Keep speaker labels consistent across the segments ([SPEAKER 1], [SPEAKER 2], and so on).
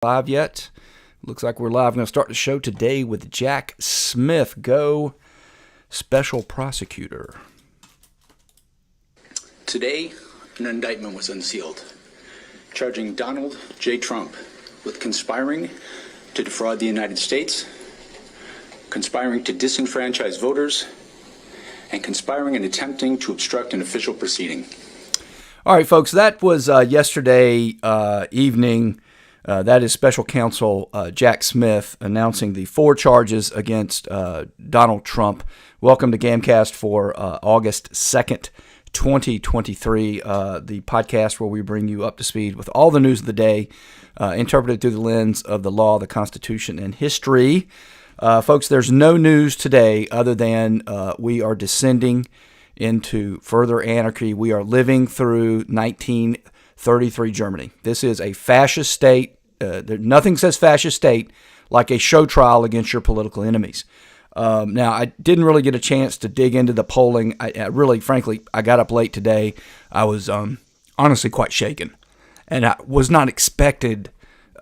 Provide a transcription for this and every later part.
[SPEAKER 1] Live yet? Looks like we're live. I'm going to start the show today with Jack Smith. Go Special Prosecutor.
[SPEAKER 2] Today, an indictment was unsealed, charging Donald J. Trump with conspiring to defraud the United States, conspiring to disenfranchise voters, and conspiring and attempting to obstruct an official proceeding.
[SPEAKER 1] All right, folks, that was yesterday evening. That is Special Counsel Jack Smith announcing the 4 charges against Donald Trump. Welcome to GAMcast for August 2nd, 2023, the podcast where we bring you up to speed with all the news of the day, interpreted through the lens of the law, the Constitution, and history. Folks, there's no news today other than we are descending into further anarchy. We are living through 1933 Germany. This is a fascist state. Nothing says fascist state like a show trial against your political enemies. Now, I didn't really get a chance to dig into the polling. Frankly, I got up late today. I was honestly quite shaken, and I was not expected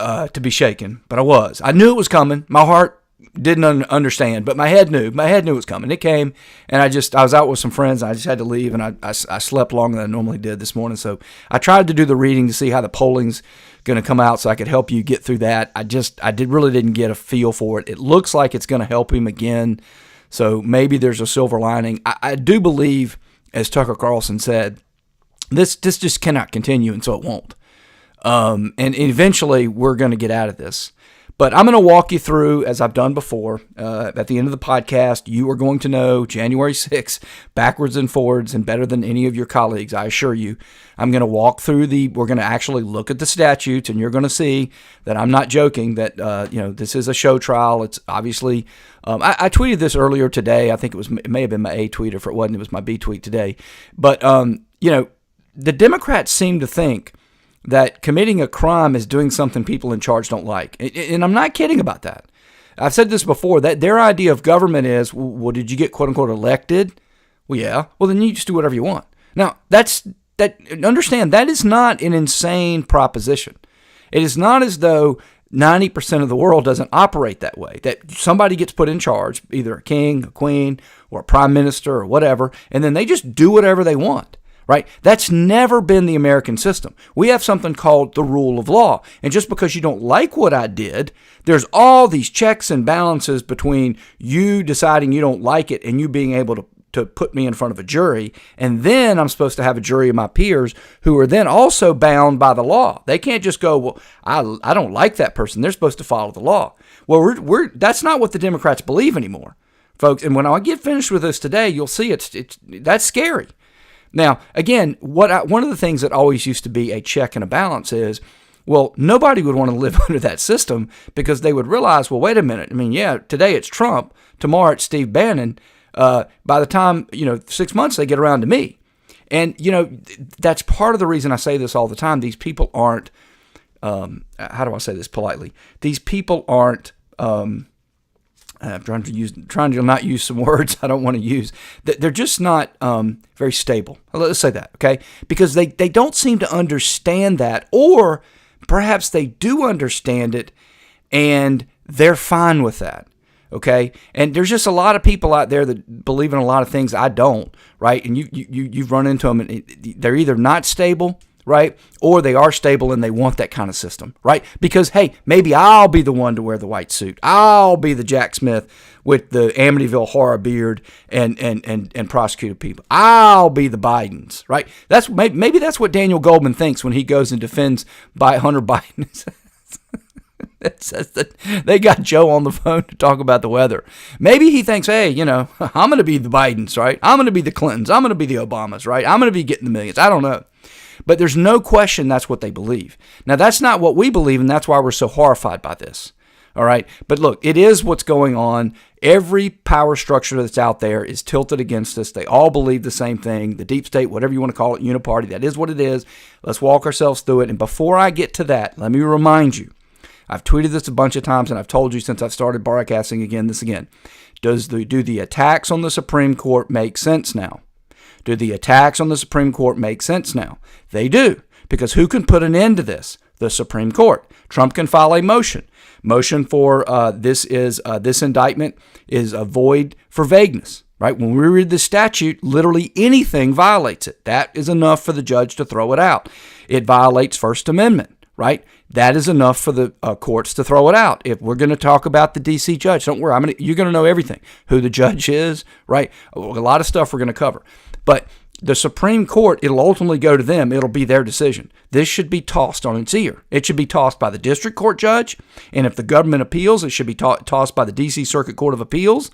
[SPEAKER 1] to be shaken, but I was. I knew it was coming. My heart didn't understand, but my head knew. My head knew it was coming. It came, and I was out with some friends, and I just had to leave, and I slept longer than I normally did this morning. So I tried to do the reading to see how the polling's going to come out so I could help you get through that. I really didn't get a feel for it. It looks like it's going to help him again, so maybe there's a silver lining. I do believe, as Tucker Carlson said, this just cannot continue, and so it won't. And eventually we're going to get out of this. But I'm going to walk you through, as I've done before, at the end of the podcast. You are going to know January 6th, backwards and forwards, and better than any of your colleagues, I assure you. I'm going to walk through we're going to actually look at the statutes, and you're going to see that I'm not joking, that this is a show trial. It's obviously, I tweeted this earlier today. I think it may have been my A tweet. If it wasn't, it was my B tweet today. But, the Democrats seem to think that committing a crime is doing something people in charge don't like. And I'm not kidding about that. I've said this before, that their idea of government is, well, did you get quote-unquote elected? Well, yeah. Well, then you just do whatever you want. Now, understand, that is not an insane proposition. It is not as though 90% of the world doesn't operate that way, that somebody gets put in charge, either a king, a queen, or a prime minister, or whatever, and then they just do whatever they want. Right? That's never been the American system. We have something called the rule of law. And just because you don't like what I did, there's all these checks and balances between you deciding you don't like it and you being able to put me in front of a jury. And then I'm supposed to have a jury of my peers who are then also bound by the law. They can't just go, well, I don't like that person. They're supposed to follow the law. Well, that's not what the Democrats believe anymore, folks. And when I get finished with this today, you'll see that's scary. Now, again, one of the things that always used to be a check and a balance is, well, nobody would want to live under that system because they would realize, well, wait a minute. I mean, yeah, today it's Trump, tomorrow it's Steve Bannon. By the time, 6 months, they get around to me. And, that's part of the reason I say this all the time. These people aren't, how do I say this politely? These people aren't, I'm trying to not use some words I don't want to use. They're just not very stable. Let's say that, okay? Because they don't seem to understand that, or perhaps they do understand it and they're fine with that, okay? And there's just a lot of people out there that believe in a lot of things I don't, right? And you've run into them, and they're either not stable, right? Or they are stable and they want that kind of system, right? Because, hey, maybe I'll be the one to wear the white suit. I'll be the Jack Smith with the Amityville horror beard and prosecute people. I'll be the Bidens, right? Maybe that's what Daniel Goldman thinks when he goes and defends Hunter Biden. It says that they got Joe on the phone to talk about the weather. Maybe he thinks, hey, I'm going to be the Bidens, right? I'm going to be the Clintons. I'm going to be the Obamas, right? I'm going to be getting the millions. I don't know. But there's no question that's what they believe. Now, that's not what we believe, and that's why we're so horrified by this. All right? But look, it is what's going on. Every power structure that's out there is tilted against us. They all believe the same thing. The deep state, whatever you want to call it, uniparty, that is what it is. Let's walk ourselves through it. And before I get to that, let me remind you, I've tweeted this a bunch of times, and I've told you since I've started broadcasting this again. Do the attacks on the Supreme Court make sense now? Do the attacks on the Supreme Court make sense now? They do, because who can put an end to this? The Supreme Court. Trump can file a motion. Motion for this indictment is a void for vagueness. Right? When we read the statute, literally anything violates it. That is enough for the judge to throw it out. It violates First Amendment. Right? That is enough for the courts to throw it out. If we're going to talk about the D.C. judge, don't worry, you're going to know everything. Who the judge is, right? A lot of stuff we're going to cover. But the Supreme Court, it'll ultimately go to them. It'll be their decision. This should be tossed on its ear. It should be tossed by the district court judge. And if the government appeals, it should be tossed by the D.C. Circuit Court of Appeals.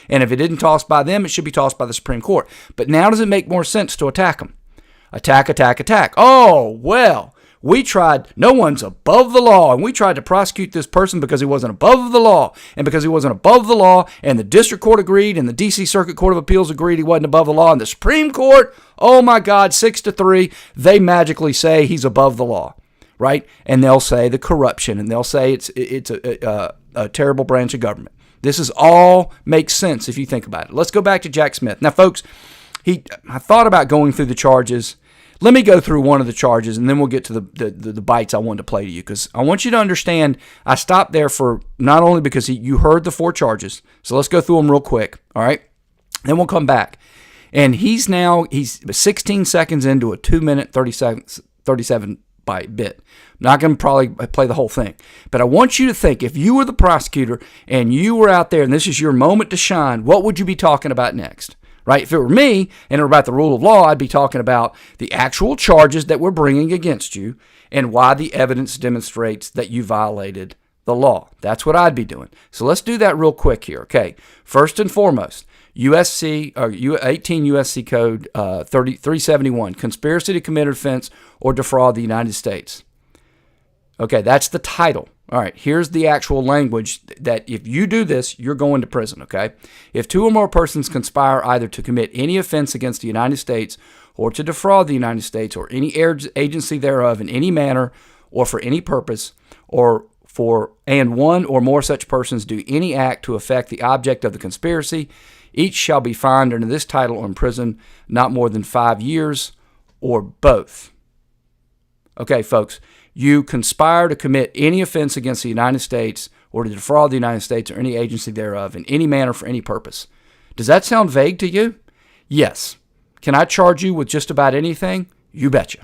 [SPEAKER 1] And if it isn't tossed by them, it should be tossed by the Supreme Court. But now does it make more sense to attack them? Attack. Oh, well, we tried. No one's above the law. And we tried to prosecute this person because he wasn't above the law. And because he wasn't above the law, and the district court agreed, and the D.C. Circuit Court of Appeals agreed he wasn't above the law. And the Supreme Court, oh my God, 6-3, they magically say he's above the law. Right? And they'll say the corruption, and they'll say it's a terrible branch of government. This is all makes sense if you think about it. Let's go back to Jack Smith. Now, folks, I thought about going through the charges. Let me go through one of the charges, and then we'll get to the bites I wanted to play to you, because I want you to understand I stopped there for not only because you heard the 4 charges. So let's go through them real quick, all right? Then we'll come back. And he's 16 seconds into a 2-minute, 37 bit. I'm not going to probably play the whole thing. But I want you to think, if you were the prosecutor and you were out there and this is your moment to shine, what would you be talking about next? Right? If it were me and it were about the rule of law, I'd be talking about the actual charges that we're bringing against you and why the evidence demonstrates that you violated the law. That's what I'd be doing. So let's do that real quick here. Okay. First and foremost, 18 U.S.C. Code 371, conspiracy to commit offense or defraud the United States. Okay, that's the title. All right, here's the actual language that if you do this, you're going to prison, okay? If 2 or more persons conspire either to commit any offense against the United States or to defraud the United States or any agency thereof in any manner or for any purpose, and 1 or more such persons do any act to affect the object of the conspiracy, each shall be fined under this title or imprisoned not more than 5 years or both. Okay, folks, you conspire to commit any offense against the United States or to defraud the United States or any agency thereof in any manner for any purpose. Does that sound vague to you? Yes. Can I charge you with just about anything? You betcha.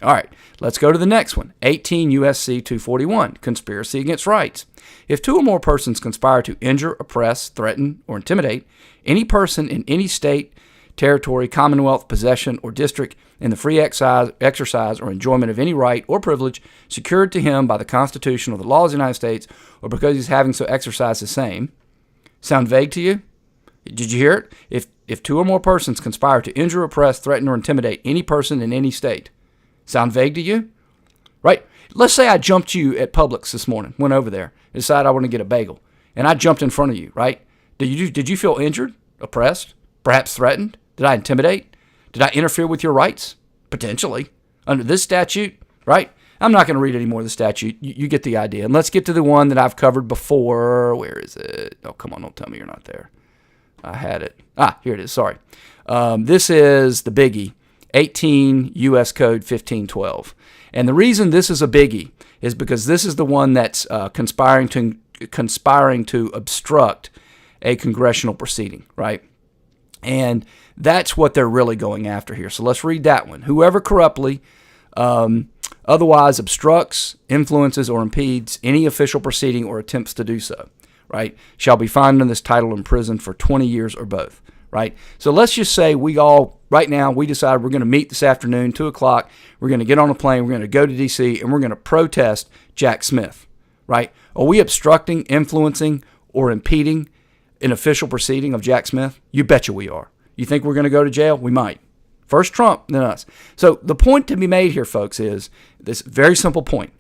[SPEAKER 1] All right, let's go to the next one. 18 U.S.C. 241, conspiracy against rights. If 2 or more persons conspire to injure, oppress, threaten, or intimidate any person in any state, territory, commonwealth, possession, or district in the free exercise or enjoyment of any right or privilege secured to him by the Constitution or the laws of the United States, or because he's having so exercised the same. Sound vague to you? Did you hear it? If 2 or more persons conspire to injure, oppress, threaten, or intimidate any person in any state. Sound vague to you? Right? Let's say I jumped you at Publix this morning, went over there, and decided I want to get a bagel, and I jumped in front of you, right? Did you feel injured, oppressed, perhaps threatened? Did I intimidate? Did I interfere with your rights? Potentially. Under this statute, right? I'm not going to read any more of the statute. You get the idea. And let's get to the one that I've covered before. Where is it? Oh, come on. Don't tell me you're not there. I had it. Here it is. Sorry. This is the biggie. 18 U.S. Code 1512. And the reason this is a biggie is because this is the one that's conspiring to obstruct a congressional proceeding, right? And that's what they're really going after here. So let's read that one. Whoever corruptly, otherwise obstructs, influences, or impedes any official proceeding or attempts to do so, right, shall be fined in this title and imprisoned for 20 years or both, right? So let's just say right now, we decide we're going to meet this afternoon, 2 o'clock. We're going to get on a plane. We're going to go to D.C., and we're going to protest Jack Smith, right? Are we obstructing, influencing, or impeding an official proceeding of Jack Smith? You betcha we are. You think we're going to go to jail? We might. First Trump, then us. So the point to be made here, folks, is this very simple point.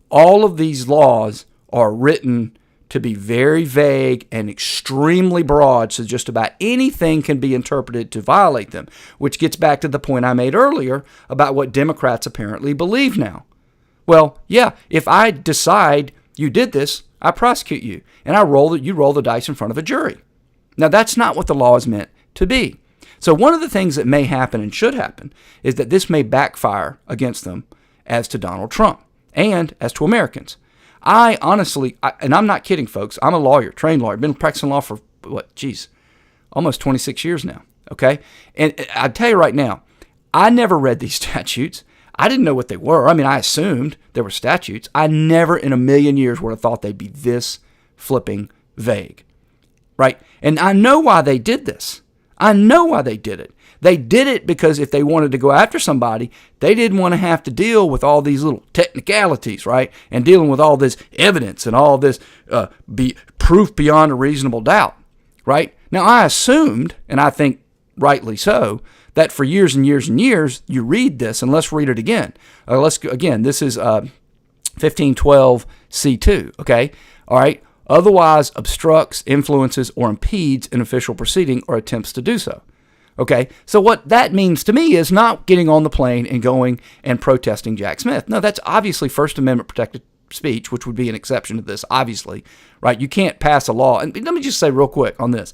[SPEAKER 1] All of these laws are written to be very vague and extremely broad, so just about anything can be interpreted to violate them, which gets back to the point I made earlier about what Democrats apparently believe now. Well, yeah, if I decide you did this, I prosecute you, and you roll the dice in front of a jury. Now, that's not what the law is meant to be. So one of the things that may happen and should happen is that this may backfire against them as to Donald Trump. and as to Americans. I honestly, and I'm not kidding, folks, I'm a lawyer, trained lawyer, been practicing law for, almost 26 years now, okay? And I tell you right now, I never read these statutes. I didn't know what they were. I mean, I assumed there were statutes. I never in a million years would have thought they'd be this flipping vague, right? And I know why they did this. I know why they did it. They did it because if they wanted to go after somebody, they didn't want to have to deal with all these little technicalities, right? And dealing with all this evidence and all this proof beyond a reasonable doubt, right? Now, I assumed, and I think rightly so, that for years and years and years, you read this, and let's read it again. This is 1512C2, okay? All right? Otherwise obstructs, influences, or impedes an official proceeding or attempts to do so. Okay, so what that means to me is not getting on the plane and going and protesting Jack Smith. No, that's obviously First Amendment protected speech, which would be an exception to this, obviously, right? You can't pass a law. And let me just say real quick on this.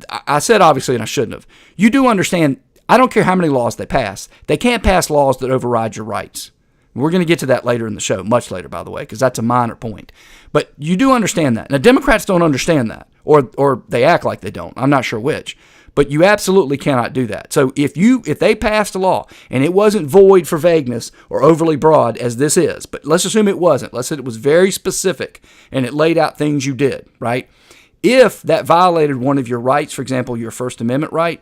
[SPEAKER 1] I said obviously, and I shouldn't have. You do understand, I don't care how many laws they pass. They can't pass laws that override your rights. We're going to get to that later in the show, much later, by the way, because that's a minor point. But you do understand that. Now, Democrats don't understand that, or they act like they don't. I'm not sure which. But you absolutely cannot do that. So if they passed a law and it wasn't void for vagueness or overly broad as this is, but let's assume it wasn't. Let's say it was very specific and it laid out things you did, right? If that violated one of your rights, for example, your First Amendment right,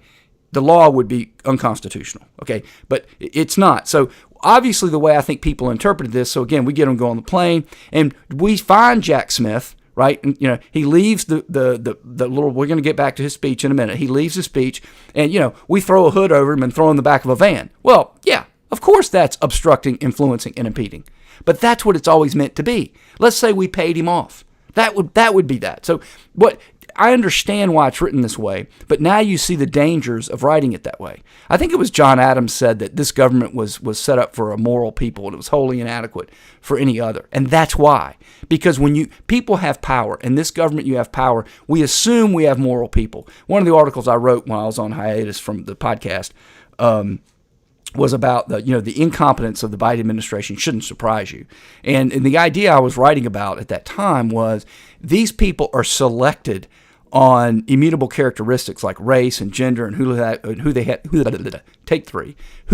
[SPEAKER 1] the law would be unconstitutional, okay? But it's not. So obviously the way I think people interpreted this, so again, we get them go on the plane and we find Jack Smith, right? And, he leaves the little, we're going to get back to his speech in a minute. He leaves his speech and, we throw a hood over him and throw him in the back of a van. Well, yeah, of course that's obstructing, influencing, and impeding. But that's what it's always meant to be. Let's say we paid him off. That would be that. So I understand why it's written this way, but now you see the dangers of writing it that way. I think it was John Adams said that this government was set up for a moral people and it was wholly inadequate for any other. And that's why. Because when people have power, and this government you have power, we assume we have moral people. One of the articles I wrote when I was on hiatus from the podcast was about the incompetence of the Biden administration. Shouldn't surprise you. And the idea I was writing about at that time was these people are selected on immutable characteristics like race and gender and who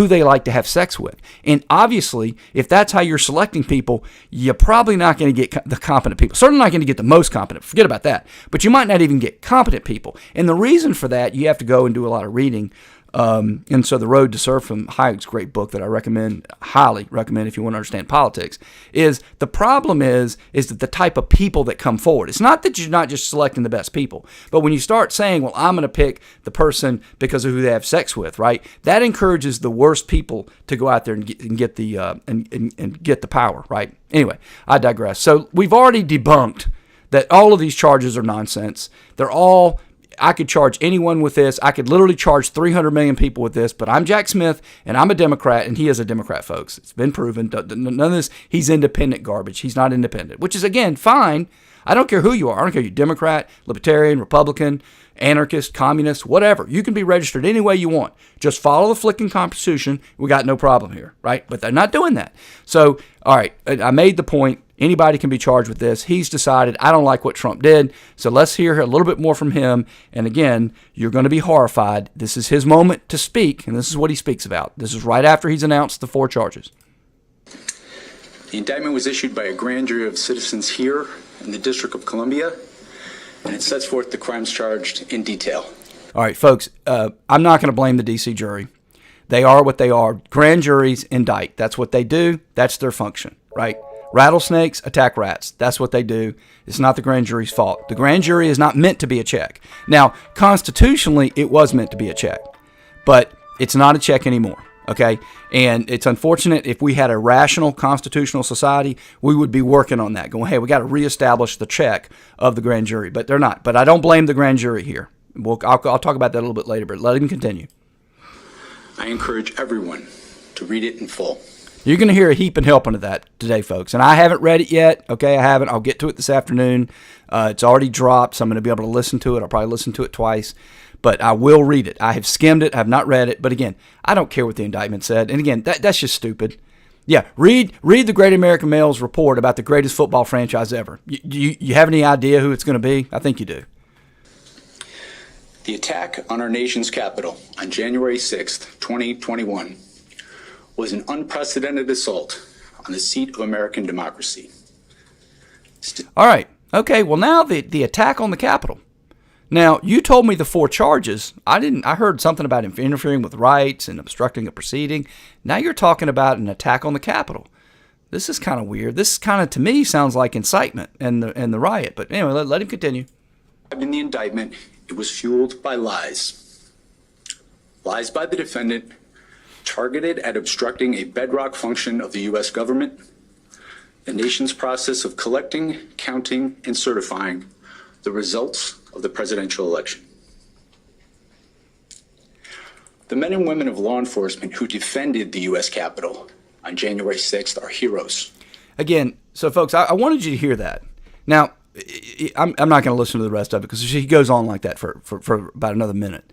[SPEAKER 1] they like to have sex with. And obviously, if that's how you're selecting people, you're probably not going to get the competent people. Certainly not going to get the most competent. Forget about that. But you might not even get competent people. And the reason for that, you have to go and do a lot of reading. And so The Road to Serfdom, Hayek's great book that I highly recommend if you want to understand politics, is the problem is that the type of people that come forward. It's not that you're not just selecting the best people, but when you start saying, well, I'm going to pick the person because of who they have sex with, right? That encourages the worst people to go out there and get the power, right? Anyway, I digress. So we've already debunked that all of these charges are nonsense. I could charge anyone with this. I could literally charge 300 million people with this, but I'm Jack Smith, and I'm a Democrat, and he is a Democrat, folks. It's been proven. None of this, he's independent garbage. He's not independent, which is, again, fine. I don't care who you are. I don't care if you're Democrat, Libertarian, Republican, anarchist, communist, whatever. You can be registered any way you want. Just follow the flicking Constitution. We got no problem here, right? But they're not doing that. So, all right, I made the point. Anybody can be charged with this. He's decided, I don't like what Trump did, so let's hear a little bit more from him. And again, you're going to be horrified. This is his moment to speak, and this is what he speaks about. This is right after he's announced the 4 charges.
[SPEAKER 2] The indictment was issued by a grand jury of citizens here in the District of Columbia, and it sets forth the crimes charged in detail.
[SPEAKER 1] All right, folks, I'm not going to blame the D.C. jury. They are what they are. Grand juries indict. That's what they do. That's their function, right? Rattlesnakes attack rats. That's what they do. It's not the grand jury's fault. The grand jury is not meant to be a check. Now, constitutionally, it was meant to be a check, but it's not a check anymore, okay? And it's unfortunate. If we had a rational constitutional society, we would be working on that, going, hey, we got to reestablish the check of the grand jury, but they're not. But I don't blame the grand jury here. I'll talk about that a little bit later, but let him continue.
[SPEAKER 2] I encourage everyone to read it in full.
[SPEAKER 1] You're going to hear a heap and helping of that today, folks. And I haven't read it yet. Okay, I haven't. I'll get to it this afternoon. It's already dropped, so I'm going to be able to listen to it. I'll probably listen to it twice. But I will read it. I have skimmed it. I have not read it. But again, I don't care what the indictment said. And again, that's just stupid. Yeah, read the Great American Male's report about the greatest football franchise ever. You have any idea who it's going to be? I think you do.
[SPEAKER 2] The attack on our nation's capital on January 6th, 2021 was an unprecedented assault on the seat of American democracy.
[SPEAKER 1] All right. Okay, well now the attack on the Capitol. Now, you told me the 4 charges. I heard something about interfering with rights and obstructing a proceeding. Now you're talking about an attack on the Capitol. This is kind of weird. This kind of, to me, sounds like incitement and the riot. But anyway, let him continue.
[SPEAKER 2] In the indictment, it was fueled by lies. Lies by the defendant, targeted at obstructing a bedrock function of the U.S. government, the nation's process of collecting, counting, and certifying the results of the presidential election. The men and women of law enforcement who defended the U.S. Capitol on January 6th are heroes.
[SPEAKER 1] Again, so folks, I wanted you to hear that. Now, I'm not going to listen to the rest of it because he goes on like that for about another minute.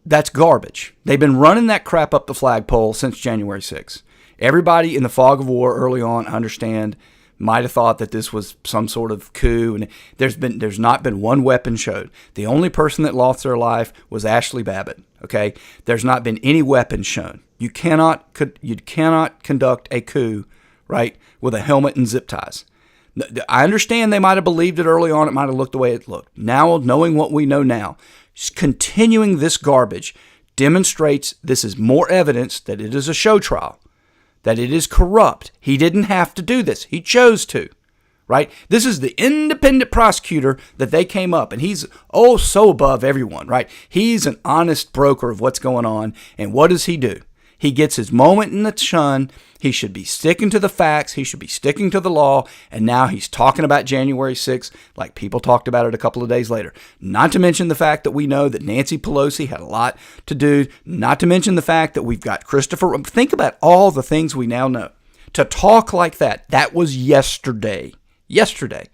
[SPEAKER 1] That's garbage. They've been running that crap up the flagpole since January 6th. Everybody in the fog of war early on, I understand, might have thought that this was some sort of coup, and there's not been one weapon showed. The only person that lost their life was Ashley Babbitt. Okay, there's not been any weapons shown. You cannot conduct a coup, right, with a helmet and zip ties. I understand they might have believed it early on. It might have looked the way it looked. Now, knowing what we know now, continuing this garbage demonstrates this is more evidence that it is a show trial, that it is corrupt. He didn't have to do this. He chose to, right? This is the independent prosecutor that they came up, and he's so above everyone, right? He's an honest broker of what's going on, and what does he do? He gets his moment in the sun. He should be sticking to the facts. He should be sticking to the law. And now he's talking about January 6th like people talked about it a couple of days later. Not to mention the fact that we know that Nancy Pelosi had a lot to do. Not to mention the fact that we've got Christopher. Think about all the things we now know. To talk like that was yesterday. Yesterday.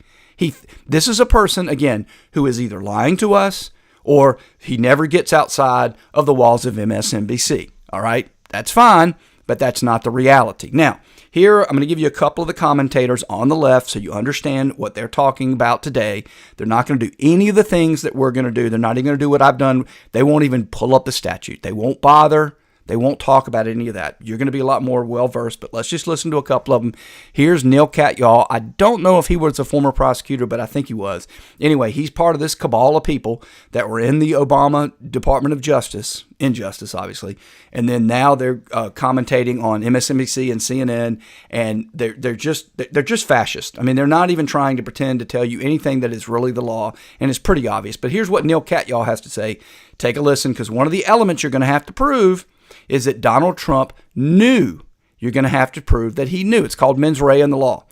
[SPEAKER 1] This is a person, again, who is either lying to us or he never gets outside of the walls of MSNBC. All right? That's fine, but that's not the reality. Now, here I'm going to give you a couple of the commentators on the left so you understand what they're talking about today. They're not going to do any of the things that we're going to do. They're not even going to do what I've done. They won't even pull up the statute. They won't bother. They won't talk about any of that. You're going to be a lot more well-versed, but let's just listen to a couple of them. Here's Neil Katyal. I don't know if he was a former prosecutor, but I think he was. Anyway, he's part of this cabal of people that were in the Obama Department of Justice, injustice, obviously, and then now they're commentating on MSNBC and CNN, and they're just fascist. I mean, they're not even trying to pretend to tell you anything that is really the law, and it's pretty obvious. But here's what Neil Katyal has to say. Take a listen, because one of the elements you're going to have to prove is that Donald Trump knew. You're going to have to prove that he knew. It's called mens rea in the law.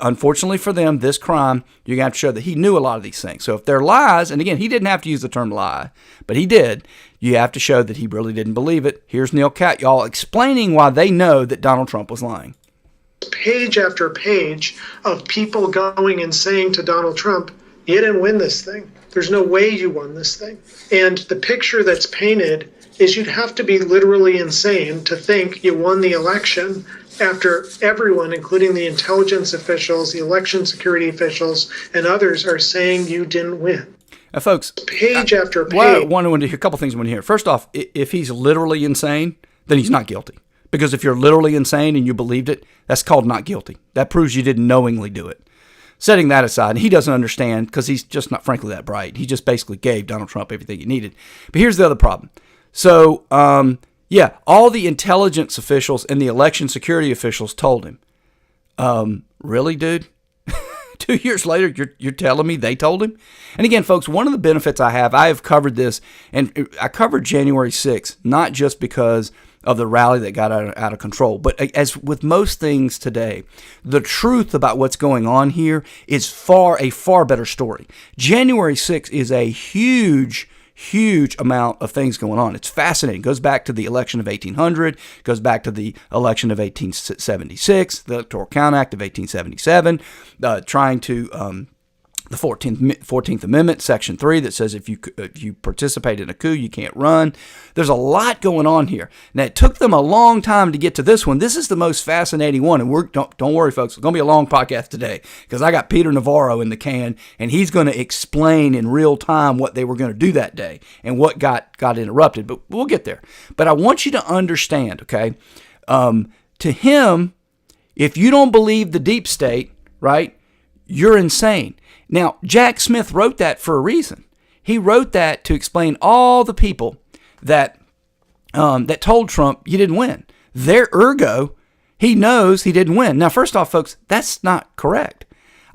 [SPEAKER 1] Unfortunately for them, this crime, you're going to have to show that he knew a lot of these things. So if they're lies, and again, he didn't have to use the term lie, but he did, you have to show that he really didn't believe it. Here's Neil Katyal explaining why they know that Donald Trump was lying.
[SPEAKER 3] Page after page of people going and saying to Donald Trump, you didn't win this thing. There's no way you won this thing. And the picture that's painted is you'd have to be literally insane to think you won the election after everyone, including the intelligence officials, the election security officials, and others are saying you didn't win.
[SPEAKER 1] Now, folks,
[SPEAKER 3] page after page.
[SPEAKER 1] Well, I want to hear a couple things I want to hear. First off, if he's literally insane, then he's not guilty. Because if you're literally insane and you believed it, that's called not guilty. That proves you didn't knowingly do it. Setting that aside, and he doesn't understand because he's just not, frankly, that bright. He just basically gave Donald Trump everything he needed. But here's the other problem. So, all the intelligence officials and the election security officials told him. Really, dude? 2 years later, you're telling me they told him? And again, folks, one of the benefits I have covered this, and I covered January 6th, not just because of the rally that got out of control, but as with most things today, the truth about what's going on here is a far better story. January 6th is a huge amount of things going on. It's fascinating. It goes back to the election of 1800, goes back to the election of 1876, the Electoral Count Act of 1877, trying to the 14th Amendment, Section 3, that says if you participate in a coup, you can't run. There's a lot going on here. Now, it took them a long time to get to this one. This is the most fascinating one, and don't worry, folks. It's going to be a long podcast today because I got Peter Navarro in the can, and he's going to explain in real time what they were going to do that day and what got interrupted. But we'll get there. But I want you to understand, okay, to him, if you don't believe the deep state, right, you're insane. Now, Jack Smith wrote that for a reason. He wrote that to explain all the people that told Trump you didn't win. Ergo, he knows he didn't win. Now, first off, folks, that's not correct.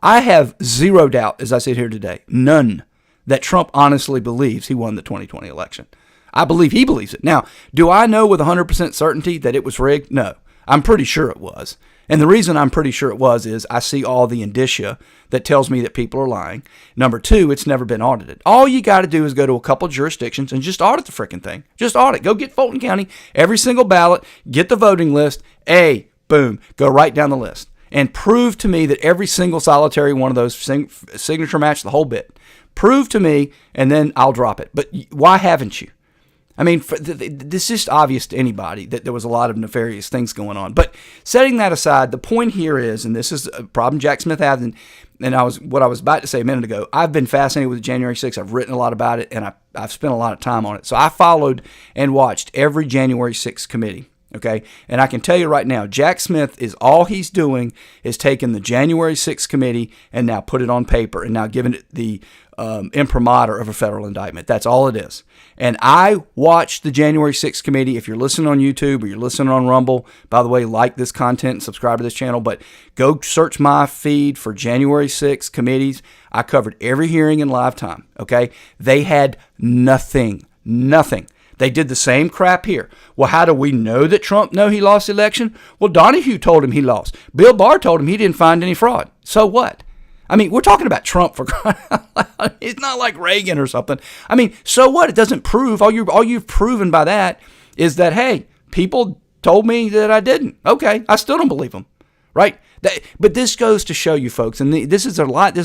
[SPEAKER 1] I have zero doubt, as I sit here today, none, that Trump honestly believes he won the 2020 election. I believe he believes it. Now, do I know with 100% certainty that it was rigged? No. I'm pretty sure it was. And the reason I'm pretty sure it was is I see all the indicia that tells me that people are lying. Number two, it's never been audited. All you got to do is go to a couple jurisdictions and just audit the freaking thing. Just audit. Go get Fulton County, every single ballot, get the voting list, boom, go right down the list. And prove to me that every single solitary one of those signature match the whole bit. Prove to me, and then I'll drop it. But why haven't you? I mean, this is just obvious to anybody that there was a lot of nefarious things going on. But setting that aside, the point here is, and this is a problem Jack Smith had, and what I was about to say a minute ago, I've been fascinated with January 6th. I've written a lot about it, and I've spent a lot of time on it. So I followed and watched every January 6th committee. Okay, and I can tell you right now, Jack Smith all he's doing is taking the January 6th committee and now put it on paper and now giving it the imprimatur of a federal indictment. That's all it is. And I watched the January 6th committee. If you're listening on YouTube or you're listening on Rumble, by the way, like this content and subscribe to this channel, but go search my feed for January 6th committees. I covered every hearing in live time. Okay, they had nothing. They did the same crap here. Well, how do we know that Trump he lost the election? Well, Donahue told him he lost. Bill Barr told him he didn't find any fraud. So what? I mean, we're talking about Trump for crying out loud. It's not like Reagan or something. I mean, so what? It doesn't prove. All you've proven by that is that, hey, people told me that I didn't. Okay, I still don't believe them, right? But this goes to show you, folks, and this is a lot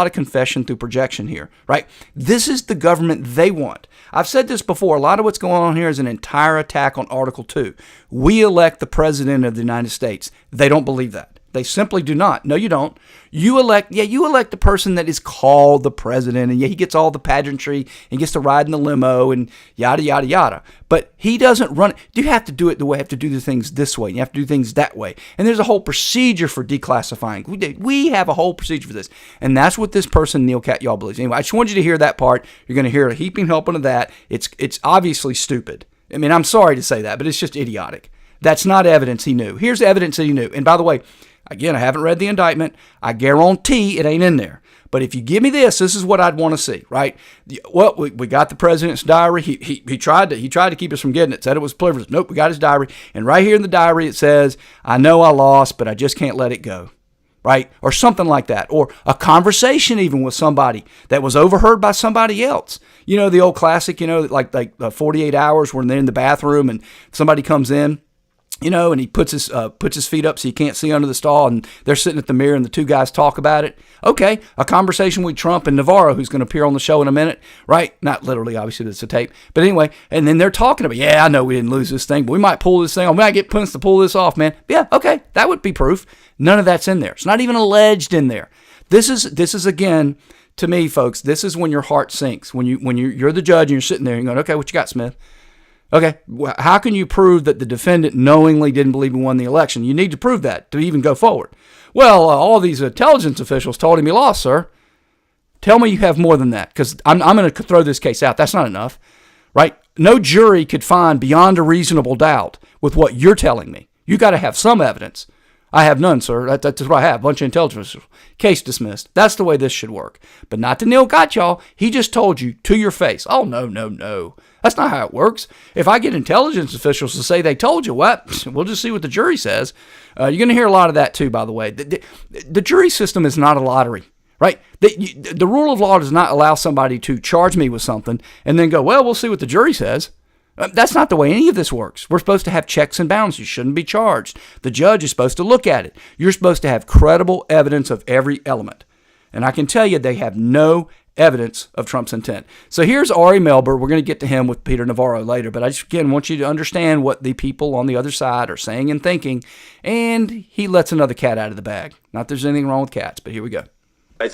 [SPEAKER 1] of confession through projection here, right? This is the government they want. I've said this before. A lot of what's going on here is an entire attack on Article 2. We elect the President of the United States. They don't believe that. They simply do not. No, you don't. You elect the person that is called the president, and he gets all the pageantry and gets to ride in the limo and yada, yada, yada. But he doesn't run it. You have to do it the way, you have to do the things this way, and you have to do things that way. And there's a whole procedure for declassifying. We have a whole procedure for this. And that's what this person, Neil Cat, y'all believes. Anyway, I just wanted you to hear that part. You're going to hear a heaping helping of that. It's obviously stupid. I mean, I'm sorry to say that, but it's just idiotic. That's not evidence he knew. Here's evidence that he knew. And by the way, again, I haven't read the indictment. I guarantee it ain't in there. But if you give me this is what I'd want to see, right? Well, we got the president's diary. He tried to keep us from getting it. Said it was privileged. Nope, we got his diary. And right here in the diary it says, I know I lost, but I just can't let it go, right? Or something like that. Or a conversation even with somebody that was overheard by somebody else. You know, the old classic, like 48 hours when they're in the bathroom and somebody comes in. And he puts his feet up so you can't see under the stall, and they're sitting at the mirror, and the two guys talk about it. Okay, a conversation with Trump and Navarro, who's going to appear on the show in a minute, right? Not literally, obviously, it's a tape. But anyway, and then they're talking about, I know we didn't lose this thing, but we might pull this thing off. We might get Pence to pull this off, man. Yeah, okay, that would be proof. None of that's in there. It's not even alleged in there. This is again, to me, folks, this is when your heart sinks. When you're the judge and you're sitting there and you're going, okay, what you got, Smith? Okay, how can you prove that the defendant knowingly didn't believe he won the election? You need to prove that to even go forward. Well, all these intelligence officials told him he lost, sir. Tell me you have more than that, because I'm going to throw this case out. That's not enough, right? No jury could find beyond a reasonable doubt with what you're telling me. You got to have some evidence. I have none, sir. That's what I have. A bunch of intelligence officials. Case dismissed. That's the way this should work. But not to Neil Gott, y'all. He just told you to your face. Oh, no. That's not how it works. If I get intelligence officials to say they told you, what? We'll just see what the jury says. You're going to hear a lot of that, too, by the way. The jury system is not a lottery, right? The rule of law does not allow somebody to charge me with something and then go, well, we'll see what the jury says. That's not the way any of this works. We're supposed to have checks and balances. You shouldn't be charged. The judge is supposed to look at it. You're supposed to have credible evidence of every element. And I can tell you they have no evidence of Trump's intent. So here's Ari Melber. We're going to get to him with Peter Navarro later, but I just, again, want you to understand what the people on the other side are saying and thinking, and he lets another cat out of the bag. Not that there's anything wrong with cats, but here we go.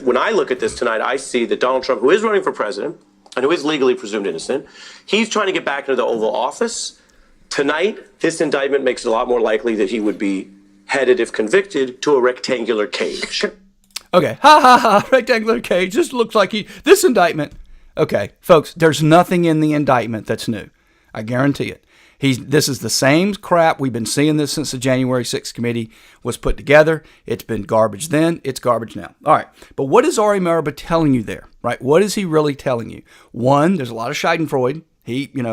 [SPEAKER 4] When I look at this tonight, I see that Donald Trump, who is running for president and who is legally presumed innocent, he's trying to get back into the Oval Office. Tonight, this indictment makes it a lot more likely that he would be headed, if convicted, to a rectangular cage.
[SPEAKER 1] Okay, ha ha ha, rectangular cage. This looks like this indictment. Okay, folks, there's nothing in the indictment that's new. I guarantee it. This is the same crap. We've been seeing this since the January 6th committee was put together. It's been garbage then. It's garbage now. All right, but what is Ari Melber telling you there, right? What is he really telling you? One, there's a lot of Schadenfreude.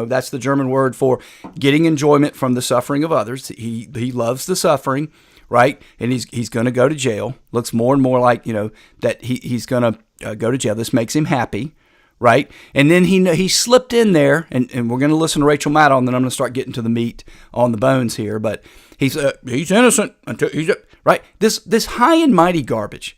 [SPEAKER 1] That's the German word for getting enjoyment from the suffering of others. He loves the suffering. Right, and he's going to go to jail. Looks more and more like that he's going to go to jail. This makes him happy, right? And then he slipped in there, and we're going to listen to Rachel Maddow, and then I'm going to start getting to the meat on the bones here. But he's innocent until right. This high and mighty garbage,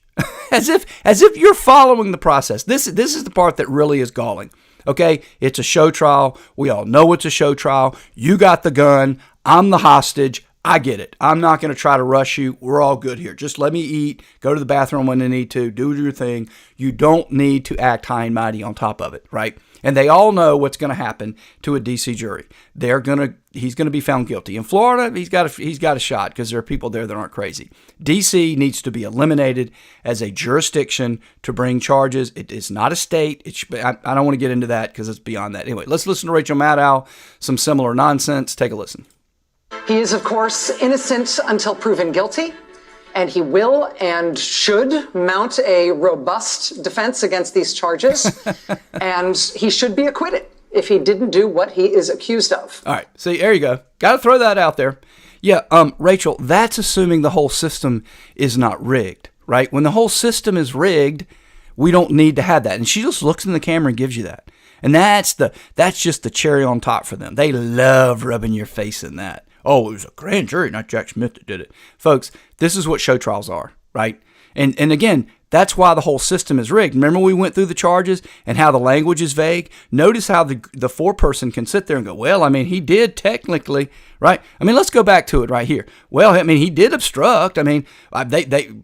[SPEAKER 1] as if you're following the process. This is the part that really is galling. Okay, it's a show trial. We all know it's a show trial. You got the gun. I'm the hostage. I get it. I'm not going to try to rush you. We're all good here. Just let me eat, go to the bathroom when I need to, do your thing. You don't need to act high and mighty on top of it, right? And they all know what's going to happen to a D.C. jury. He's going to be found guilty. In Florida, he's got a shot because there are people there that aren't crazy. D.C. needs to be eliminated as a jurisdiction to bring charges. It is not a state. I don't want to get into that because it's beyond that. Anyway, let's listen to Rachel Maddow, some similar nonsense. Take a listen.
[SPEAKER 5] He is, of course, innocent until proven guilty, and he will and should mount a robust defense against these charges, and he should be acquitted if he didn't do what he is accused of.
[SPEAKER 1] All right, see, there you go. Got to throw that out there. Yeah, Rachel, that's assuming the whole system is not rigged, right? When the whole system is rigged, we don't need to have that. And she just looks in the camera and gives you that. And that's just the cherry on top for them. They love rubbing your face in that. Oh, it was a grand jury, not Jack Smith that did it. Folks, this is what show trials are, right? And again, that's why the whole system is rigged. Remember we went through the charges and how the language is vague? Notice how the foreperson can sit there and go, well, I mean, he did technically, right? I mean, let's go back to it right here. Well, I mean, he did obstruct. I mean,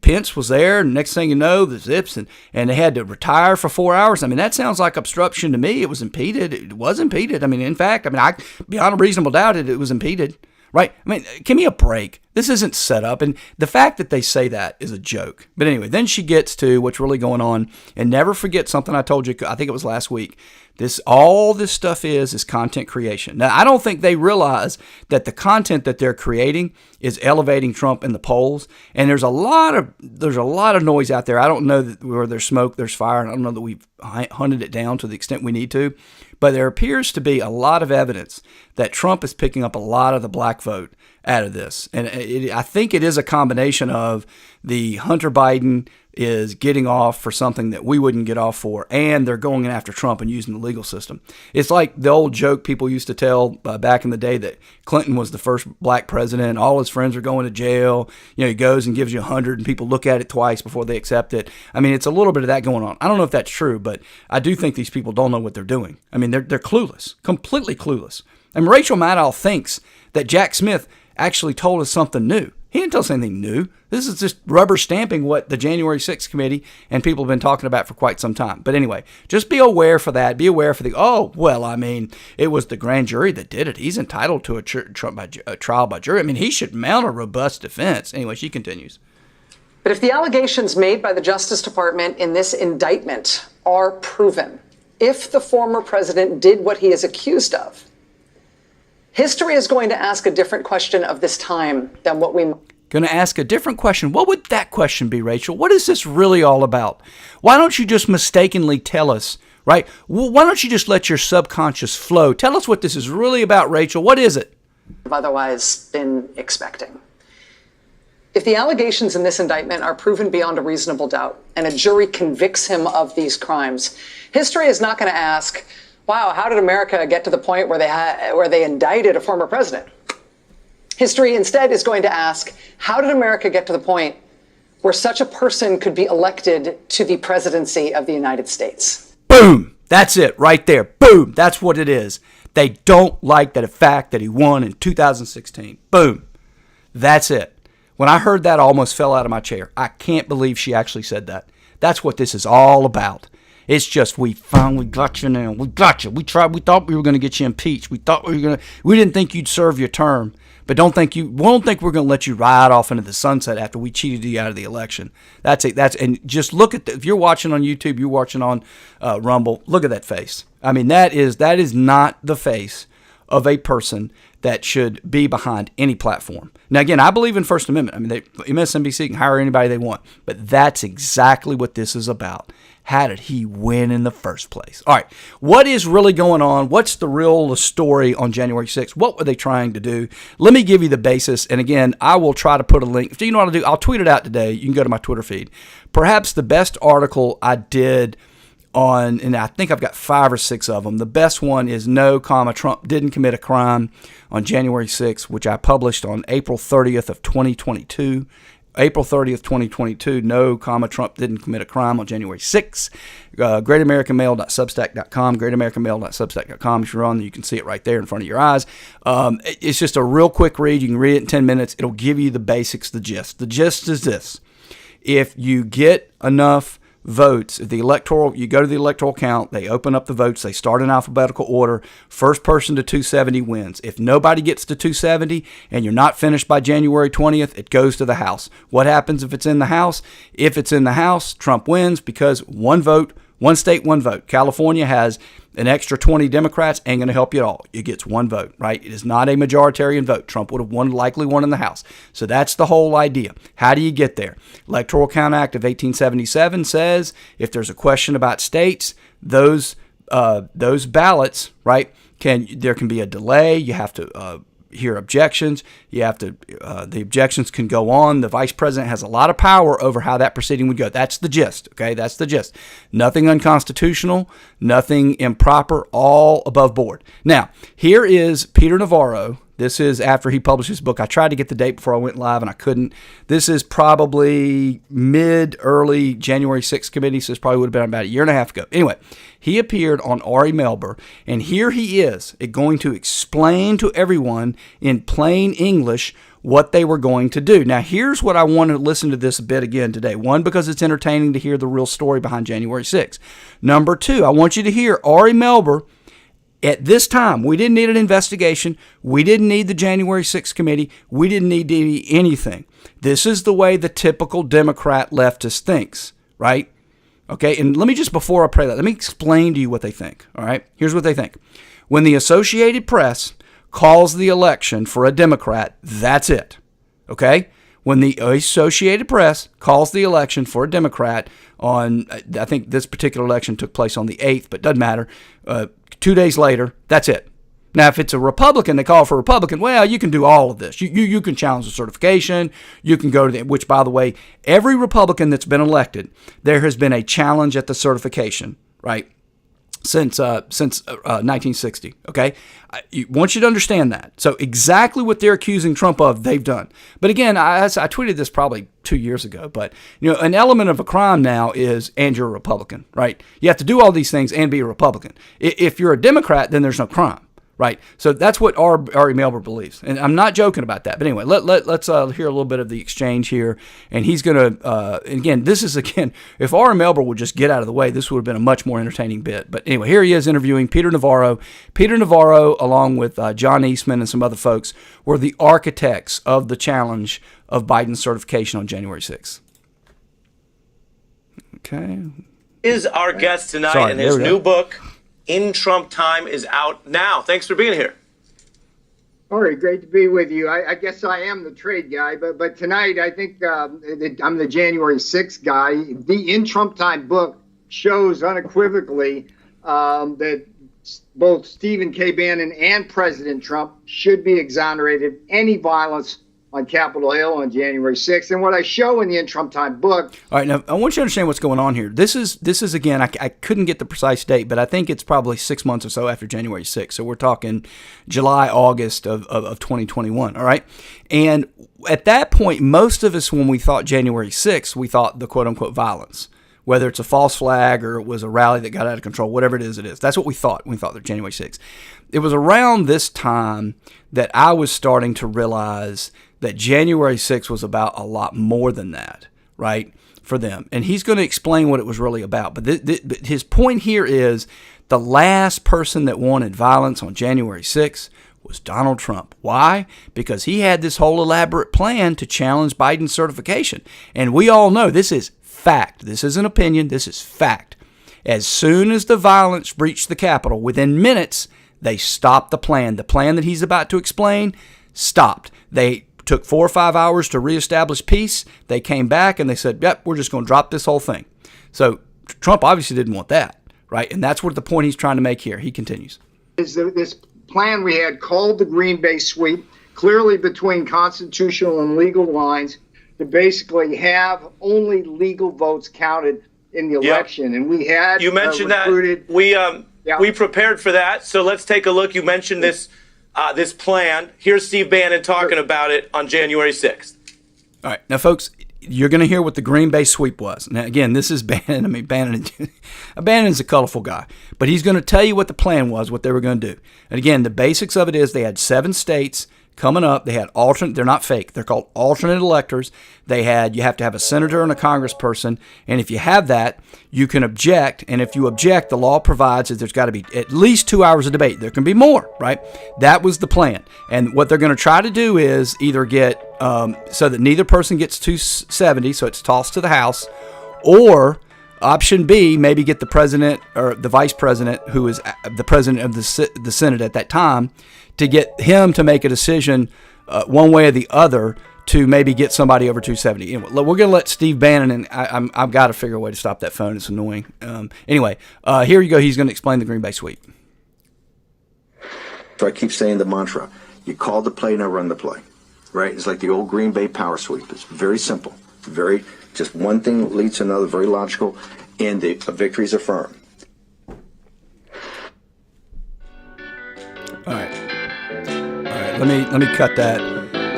[SPEAKER 1] Pence was there, and next thing you know, the zips, and they had to retire for 4 hours. I mean, that sounds like obstruction to me. It was impeded. It was impeded. I mean, in fact, beyond a reasonable doubt, it was impeded. Right? I mean, give me a break. This isn't set up. And the fact that they say that is a joke. But anyway, then she gets to what's really going on. And never forget something I told you, I think it was last week. All this stuff is content creation. Now, I don't think they realize that the content that they're creating is elevating Trump in the polls. And there's a lot of noise out there. I don't know that where there's smoke, there's fire. And I don't know that we've hunted it down to the extent we need to. But there appears to be a lot of evidence that Trump is picking up a lot of the black vote out of this. And I think it is a combination of the Hunter Biden is getting off for something that we wouldn't get off for, and they're going after Trump and using the legal system. It's like the old joke people used to tell back in the day that Clinton was the first black president. All his friends are going to jail. He goes and gives you 100, and people look at it twice before they accept it. I mean, it's a little bit of that going on. I don't know if that's true, but I do think these people don't know what they're doing. I mean, they're clueless, completely clueless. And Rachel Maddow thinks that Jack Smith actually told us something new. He didn't tell us anything new. This is just rubber stamping what the January 6th committee and people have been talking about for quite some time. But anyway, just be aware for that. Be aware for it was the grand jury that did it. He's entitled to a trial by jury. I mean, he should mount a robust defense. Anyway, she continues.
[SPEAKER 5] But if the allegations made by the Justice Department in this indictment are proven, if the former president did what he is accused of, history is going to ask a different question of this time than what we...
[SPEAKER 1] Going to ask a different question. What would that question be, Rachel? What is this really all about? Why don't you just mistakenly tell us, right? Why don't you just let your subconscious flow? Tell us what this is really about, Rachel. What is it?
[SPEAKER 5] I've otherwise been expecting. If the allegations in this indictment are proven beyond a reasonable doubt and a jury convicts him of these crimes, history is not going to ask, wow, how did America get to the point where they indicted a former president? History instead is going to ask, how did America get to the point where such a person could be elected to the presidency of the United States.
[SPEAKER 1] Boom. That's it right there. Boom. That's what it is. They don't like the fact that he won in 2016. Boom. That's it. When I heard that, I almost fell out of my chair. I can't believe she actually said that. That's what this is all about. It's just, we finally got you now. We got you. We thought we were going to get you impeached. We didn't think you'd serve your term. But we don't think we're going to let you ride off into the sunset after we cheated you out of the election. That's it. And just look at if you're watching on YouTube, you're watching on Rumble. Look at that face. I mean, that is not the face of a person that should be behind any platform. Now, again, I believe in First Amendment. I mean, MSNBC can hire anybody they want, but that's exactly what this is about. How did he win in the first place? All right, what is really going on? What's the real story on January 6th? What were they trying to do? Let me give you the basis. And again, I will try to put a link. If you know what to do, I'll tweet it out today. You can go to my Twitter feed. Perhaps the best article I did on, and I think I've got 5 or 6 of them. The best one is No, Trump didn't commit a crime on January 6th, which I published on April 30th of 2022. April 30th, 2022, No, Trump didn't commit a crime on January 6th. GreatAmericanMail.substack.com, GreatAmericanMail.substack.com. If you're on there, you can see it right there in front of your eyes. It's just a real quick read. You can read it in 10 minutes. It'll give you the basics, the gist. The gist is this. If you get enough votes, you go to the electoral count, they open up the votes, they start in alphabetical order, first person to 270 wins. If nobody gets to 270 and you're not finished by January 20th, it goes to the House. What happens if it's in the House? If it's in the House, Trump wins because one vote, one state, one vote. California has an extra 20 Democrats, ain't going to help you at all. It gets one vote, right? It is not a majoritarian vote. Trump would have likely won in the House. So that's the whole idea. How do you get there? Electoral Count Act of 1877 says if there's a question about states, those ballots, right, there can be a delay. You have to hear objections. You have to, the objections can go on. The vice president has a lot of power over how that proceeding would go. That's the gist, okay? That's the gist. Nothing unconstitutional, nothing improper, all above board. Now, here is Peter Navarro. This is after he published his book. I tried to get the date before I went live, and I couldn't. This is probably early January 6th committee, so this probably would have been about a year and a half ago. Anyway, he appeared on Ari Melber, and here he is going to explain to everyone in plain English what they were going to do. Now, here's what I want to listen to this a bit again today. One, because it's entertaining to hear the real story behind January 6th. Number 2, I want you to hear Ari Melber. At this time, we didn't need an investigation. We didn't need the January 6th committee. We didn't need anything. This is the way the typical Democrat leftist thinks, right? Okay, and let me just, before I pray that, let me explain to you what they think, all right? Here's what they think. When the Associated Press calls the election for a Democrat, that's it, okay? When the Associated Press calls the election for a Democrat on, I think this particular election took place on the 8th, but doesn't matter, 2 days later, that's it. Now, if it's a Republican, they call for a Republican, well, you can do all of this. You can challenge the certification. You can go to which, by the way, every Republican that's been elected, there has been a challenge at the certification, right? Since 1960, okay? I want you to understand that. So exactly what they're accusing Trump of, they've done. But again, I tweeted this probably 2 years ago, but an element of a crime now is, and you're a Republican, right? You have to do all these things and be a Republican. If you're a Democrat, then there's no crime. Right, so that's what Ari Melber believes, and I'm not joking about that. But anyway, let's hear a little bit of the exchange here, and he's going to. Again, if Ari Melber would just get out of the way, this would have been a much more entertaining bit. But anyway, here he is interviewing Peter Navarro. Peter Navarro, along with John Eastman and some other folks, were the architects of the challenge of Biden's certification on January 6th. Okay,
[SPEAKER 4] Is our guest tonight, and his new book, In Trump Time, is out now. Thanks for being here.
[SPEAKER 6] All right, great to be with you. I guess I am the trade guy, but tonight I think I'm the January 6th guy. The In Trump Time book shows unequivocally that both Stephen K. Bannon and President Trump should be exonerated. Any violence on Capitol Hill on January 6th. And what I show in the In Trump Time book.
[SPEAKER 1] All right, now I want you to understand what's going on here. This is again, I couldn't get the precise date, but I think it's probably 6 months or so after January 6th. So we're talking July, August of 2021. All right. And at that point, most of us, when we thought January 6th, we thought the quote unquote violence, whether it's a false flag or it was a rally that got out of control, whatever it is. That's what we thought. We thought that January 6th. It was around this time that I was starting to realize that January 6th was about a lot more than that, right, for them. And he's going to explain what it was really about. But his point here is the last person that wanted violence on January 6th was Donald Trump. Why? Because he had this whole elaborate plan to challenge Biden's certification. And we all know this is fact. This isn't opinion. This is fact. As soon as the violence breached the Capitol, within minutes, they stopped the plan. The plan that he's about to explain stopped. They took 4 or 5 hours to reestablish peace. They came back and they said, yep, we're just going to drop this whole thing. So Trump obviously didn't want that, right? And that's what the point he's trying to make here. He continues.
[SPEAKER 6] This plan we had called the Green Bay Sweep, clearly between constitutional and legal lines, to basically have only legal votes counted in the election. And we had
[SPEAKER 4] you mentioned
[SPEAKER 6] recruited,
[SPEAKER 4] that we prepared for that. So let's take a look. You mentioned this plan. Here's Steve Bannon talking about it on January 6th.
[SPEAKER 1] All right. Now, folks, you're going to hear what the Green Bay Sweep was. Now, again, this is Bannon. I mean, Bannon's a colorful guy. But he's going to tell you what the plan was, what they were going to do. And again, the basics of it is they had 7 states coming up. They had alternate. They're not fake. They're called alternate electors. You have to have a senator and a congressperson. And if you have that, you can object. And if you object, the law provides that there's got to be at least 2 hours of debate. There can be more, right? That was the plan. And what they're going to try to do is either get so that neither person gets 270, so it's tossed to the House, or option B, maybe get the president or the vice president, who is the president of the Senate at that time, to get him to make a decision one way or the other to maybe get somebody over 270. Anyway, we're going to let Steve Bannon, and I've got to figure a way to stop that phone. It's annoying. Anyway, here you go. He's going to explain the Green Bay Sweep.
[SPEAKER 7] So I keep saying the mantra, you call the play, now run the play, right? It's like the old Green Bay power sweep. It's very simple, just one thing leads to another, very logical, and the victories are firm.
[SPEAKER 1] All right. Let me cut that.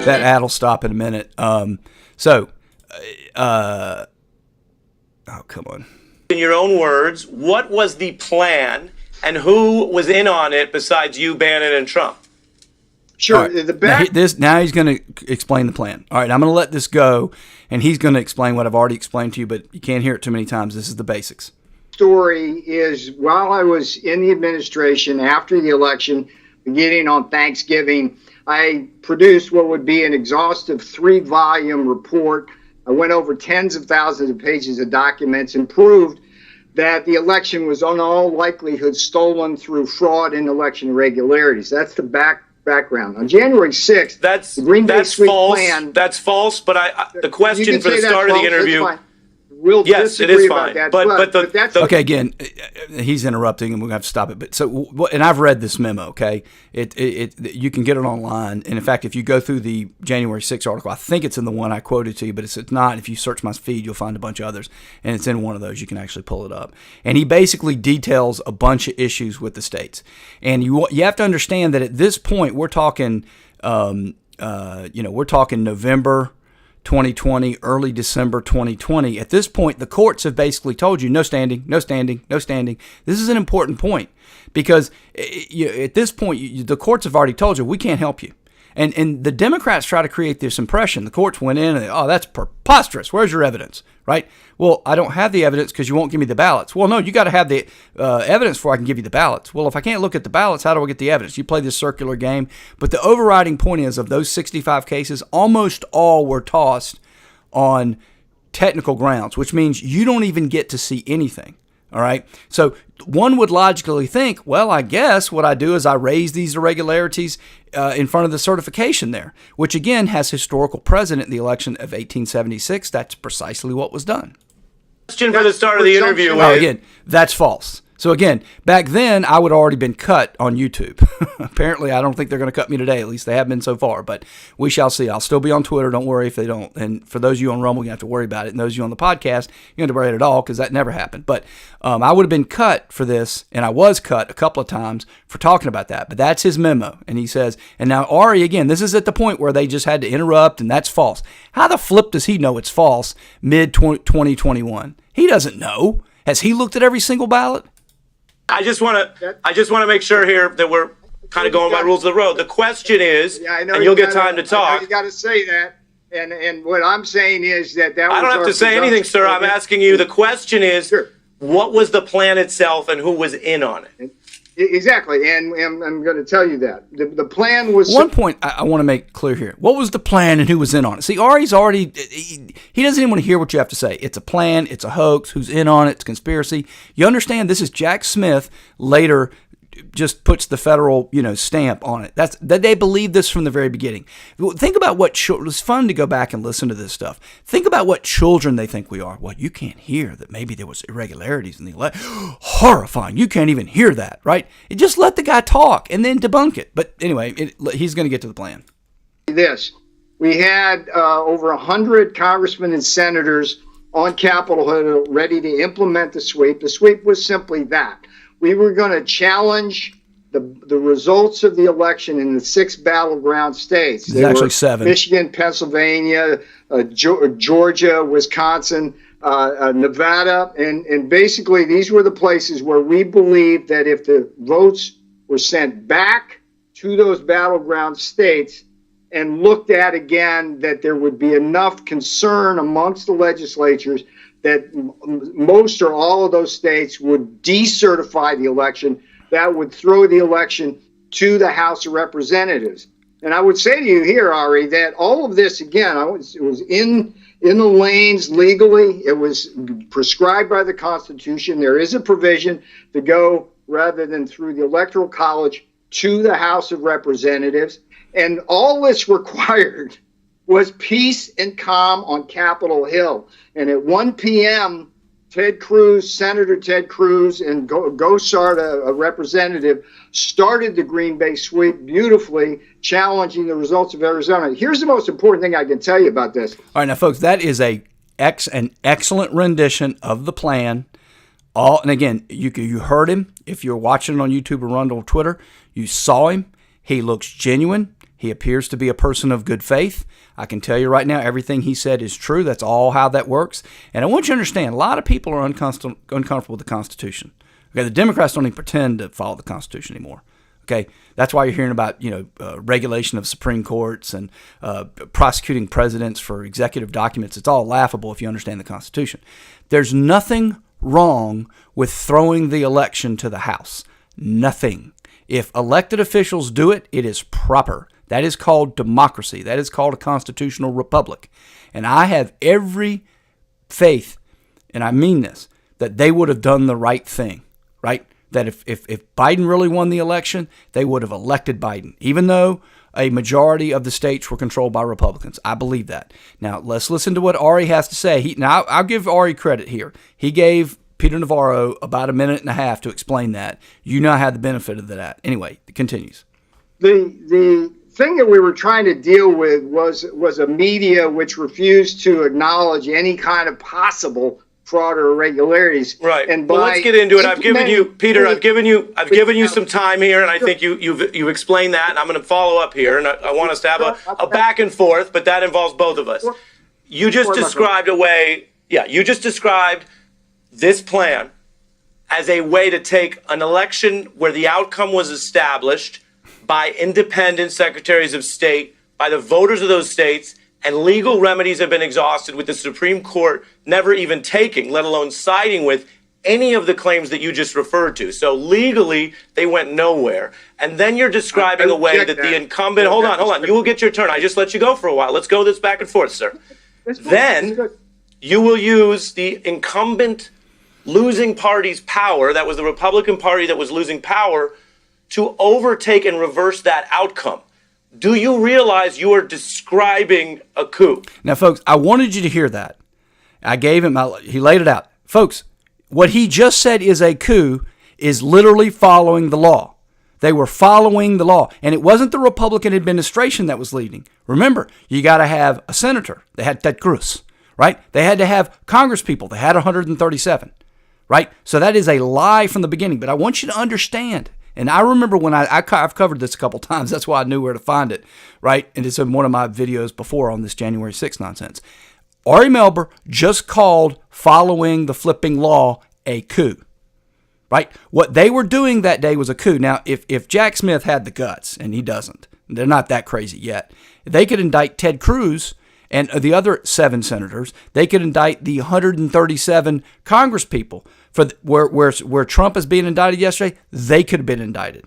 [SPEAKER 1] That ad will stop in a minute. Oh, come on.
[SPEAKER 4] In your own words, what was the plan and who was in on it besides you, Bannon, and Trump?
[SPEAKER 6] Sure.
[SPEAKER 1] Right. Now he's going to explain the plan. All right, I'm going to let this go, and he's going to explain what I've already explained to you, but you can't hear it too many times. This is the basics.
[SPEAKER 6] Story is, while I was in the administration after the election, beginning on Thanksgiving, I produced what would be an exhaustive 3-volume report. I went over tens of thousands of pages of documents and proved that the election was in all likelihood stolen through fraud and election irregularities. That's the background. On January 6th, the Green Bay Sweep plan.
[SPEAKER 4] That's false, but the question for the start of the interview.
[SPEAKER 6] Yes,
[SPEAKER 4] it is fine. But that's
[SPEAKER 1] okay. Again, he's interrupting, and we're gonna have to stop it. But and I've read this memo. Okay, you can get it online, and in fact, if you go through the January 6th article, I think it's in the one I quoted to you, but it's not. If you search my feed, you'll find a bunch of others, and it's in one of those. You can actually pull it up, and he basically details a bunch of issues with the states, and you have to understand that at this point we're talking, we're talking November 2020, early December 2020. At this point, the courts have basically told you no standing, no standing, no standing. This is an important point because at this point, the courts have already told you we can't help you. And the Democrats try to create this impression. The courts went in and that's preposterous. Where's your evidence? Right? Well, I don't have the evidence because you won't give me the ballots. Well, no, you got to have the evidence before I can give you the ballots. Well, if I can't look at the ballots, how do I get the evidence? You play this circular game. But the overriding point is, of those 65 cases, almost all were tossed on technical grounds, which means you don't even get to see anything. All right. So one would logically think, well, I guess what I do is I raise these irregularities in front of the certification there, which again has historical precedent in the election of 1876. That's precisely what was done.
[SPEAKER 4] Question for the start of the interview.
[SPEAKER 1] Again, that's false. So again, back then I would have already been cut on YouTube. Apparently, I don't think they're going to cut me today. At least they have been so far, but we shall see. I'll still be on Twitter. Don't worry if they don't. And for those of you on Rumble, you have to worry about it. And those of you on the podcast, you don't have to worry at all because that never happened. But I would have been cut for this, and I was cut a couple of times for talking about that. But that's his memo. And he says, and now Ari, again, this is at the point where they just had to interrupt, and that's false. How the flip does he know it's false mid-2021? He doesn't know. Has he looked at every single ballot?
[SPEAKER 4] I just want to make sure here that we're kind of going by rules of the road. The question is, and you'll get time to talk.
[SPEAKER 6] You got to say that, and what I'm saying is that
[SPEAKER 4] I don't have to say anything, sir. I'm asking you. The question is, what was the plan itself, and who was in on it?
[SPEAKER 6] Exactly, and I'm going to tell you that the plan was.
[SPEAKER 1] One point I want to make clear here: what was the plan, and who was in on it? See, Ari's already he doesn't even want to hear what you have to say. It's a plan. It's a hoax. Who's in on it? It's conspiracy. You understand? This is Jack Smith. Later, just puts the federal stamp on it. That they believed this from the very beginning. Think about what it was fun to go back and listen to this stuff. Think about what children they think we are. Well, you can't hear that maybe there was irregularities in the election. Horrifying. You can't even hear that, right? Just let the guy talk and then debunk it. But anyway, he's going to get to the plan.
[SPEAKER 6] We had over 100 congressmen and senators on Capitol Hill ready to implement the sweep. The sweep was simply that. We were going to challenge the results of the election in the 6 battleground states.
[SPEAKER 1] There's actually 7.
[SPEAKER 6] Michigan, Pennsylvania, Georgia, Wisconsin, Nevada. And basically these were the places where we believed that if the votes were sent back to those battleground states and looked at again, that there would be enough concern amongst the legislatures that most or all of those states would decertify the election. That would throw the election to the House of Representatives. And I would say to you here, Ari, that all of this, again, it was in the lanes legally. It was prescribed by the Constitution. There is a provision to go, rather than through the Electoral College, to the House of Representatives. And all this required was peace and calm on Capitol Hill. And at 1 p.m., Senator Ted Cruz and Gosar, a representative, started the Green Bay sweep beautifully, challenging the results of Arizona. Here's the most important thing I can tell you about this.
[SPEAKER 1] All right, now, folks, that is an excellent rendition of the plan. And again, you heard him. If you're watching it on YouTube or Rumble or Twitter, you saw him. He looks genuine. He appears to be a person of good faith. I can tell you right now, everything he said is true. That's all how that works. And I want you to understand, a lot of people are uncomfortable with the Constitution. Okay, the Democrats don't even pretend to follow the Constitution anymore. Okay, that's why you're hearing about regulation of Supreme Courts and prosecuting presidents for executive documents. It's all laughable if you understand the Constitution. There's nothing wrong with throwing the election to the House. Nothing. If elected officials do it, it is proper. That is called democracy. That is called a constitutional republic. And I have every faith, and I mean this, that they would have done the right thing, right? That if Biden really won the election, they would have elected Biden, even though a majority of the states were controlled by Republicans. I believe that. Now, let's listen to what Ari has to say. Now, I'll give Ari credit here. He gave Peter Navarro about 1.5 minutes to explain that. You now have the benefit of that. Anyway, it continues.
[SPEAKER 6] The thing that we were trying to deal with was a media which refused to acknowledge any kind of possible fraud or irregularities.
[SPEAKER 4] Right. And well, let's get into it. I've given you, Peter. I've given you some time here, and I think you've explained that. And I'm going to follow up here, and I want us to have a back and forth, but that involves both of us. You just described a way. Yeah, you just described this plan as a way to take an election where the outcome was established by independent secretaries of state, by the voters of those states, and legal remedies have been exhausted with the Supreme Court never even taking, let alone siding with, any of the claims that you just referred to. So legally, they went nowhere. And then you're describing a way that the incumbent, hold on, you will get your turn. I just let you go for a while. Let's go this back and forth, sir. Then you will use the incumbent losing party's power, that was the Republican Party that was losing power, to overtake and reverse that outcome. Do you realize you are describing a coup?
[SPEAKER 1] Now, folks, I wanted you to hear that. I gave him, he laid it out. Folks, what he just said is a coup. is literally following the law. They were following the law. And it wasn't the Republican administration that was leading. Remember, you got to have a senator. They had Ted Cruz, right? They had to have Congress people. They had 137, right? So that is a lie from the beginning. But I want you to understand, and I remember when I've covered this a couple times. That's why I knew where to find it, right? And it's in one of my videos before on this January 6th nonsense. Ari Melber just called following the flipping law a coup, right? What they were doing that day was a coup. Now, if Jack Smith had the guts, and he doesn't, they're not that crazy yet, they could indict Ted Cruz and the other 7 senators. They could indict the 137 Congress people for where Trump is being indicted yesterday. They could have been indicted,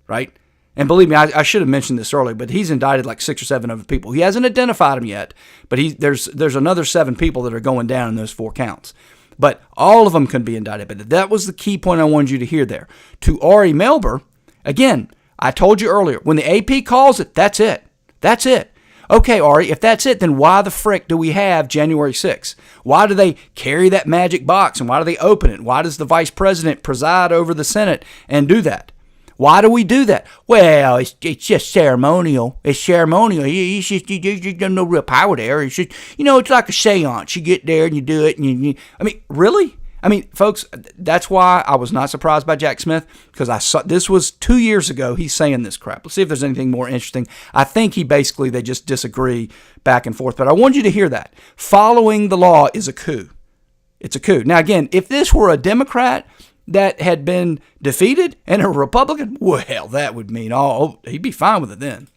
[SPEAKER 1] right? And believe me, I should have mentioned this earlier, but he's indicted like 6 or 7 other people. He hasn't identified them yet, but there's another 7 people that are going down in those 4 counts. But all of them can be indicted. But that was the key point I wanted you to hear there. To Ari Melber, again, I told you earlier, when the AP calls it, that's it. That's it. Okay, Ari, if that's it, then why the frick do we have January 6th? Why do they carry that magic box, and why do they open it? Why does the vice president preside over the Senate and do that? Why do we do that? Well, it's just ceremonial. It's ceremonial. There's no real power there. It's just, it's like a seance. You get there and you do it. And I mean, really? I mean, folks, that's why I was not surprised by Jack Smith, because I saw this was 2 years ago. He's saying this crap. Let's see if there's anything more interesting. I think they just disagree back and forth. But I want you to hear that. Following the law is a coup. It's a coup. Now, again, if this were a Democrat that had been defeated and a Republican, well, that would mean he'd be fine with it then.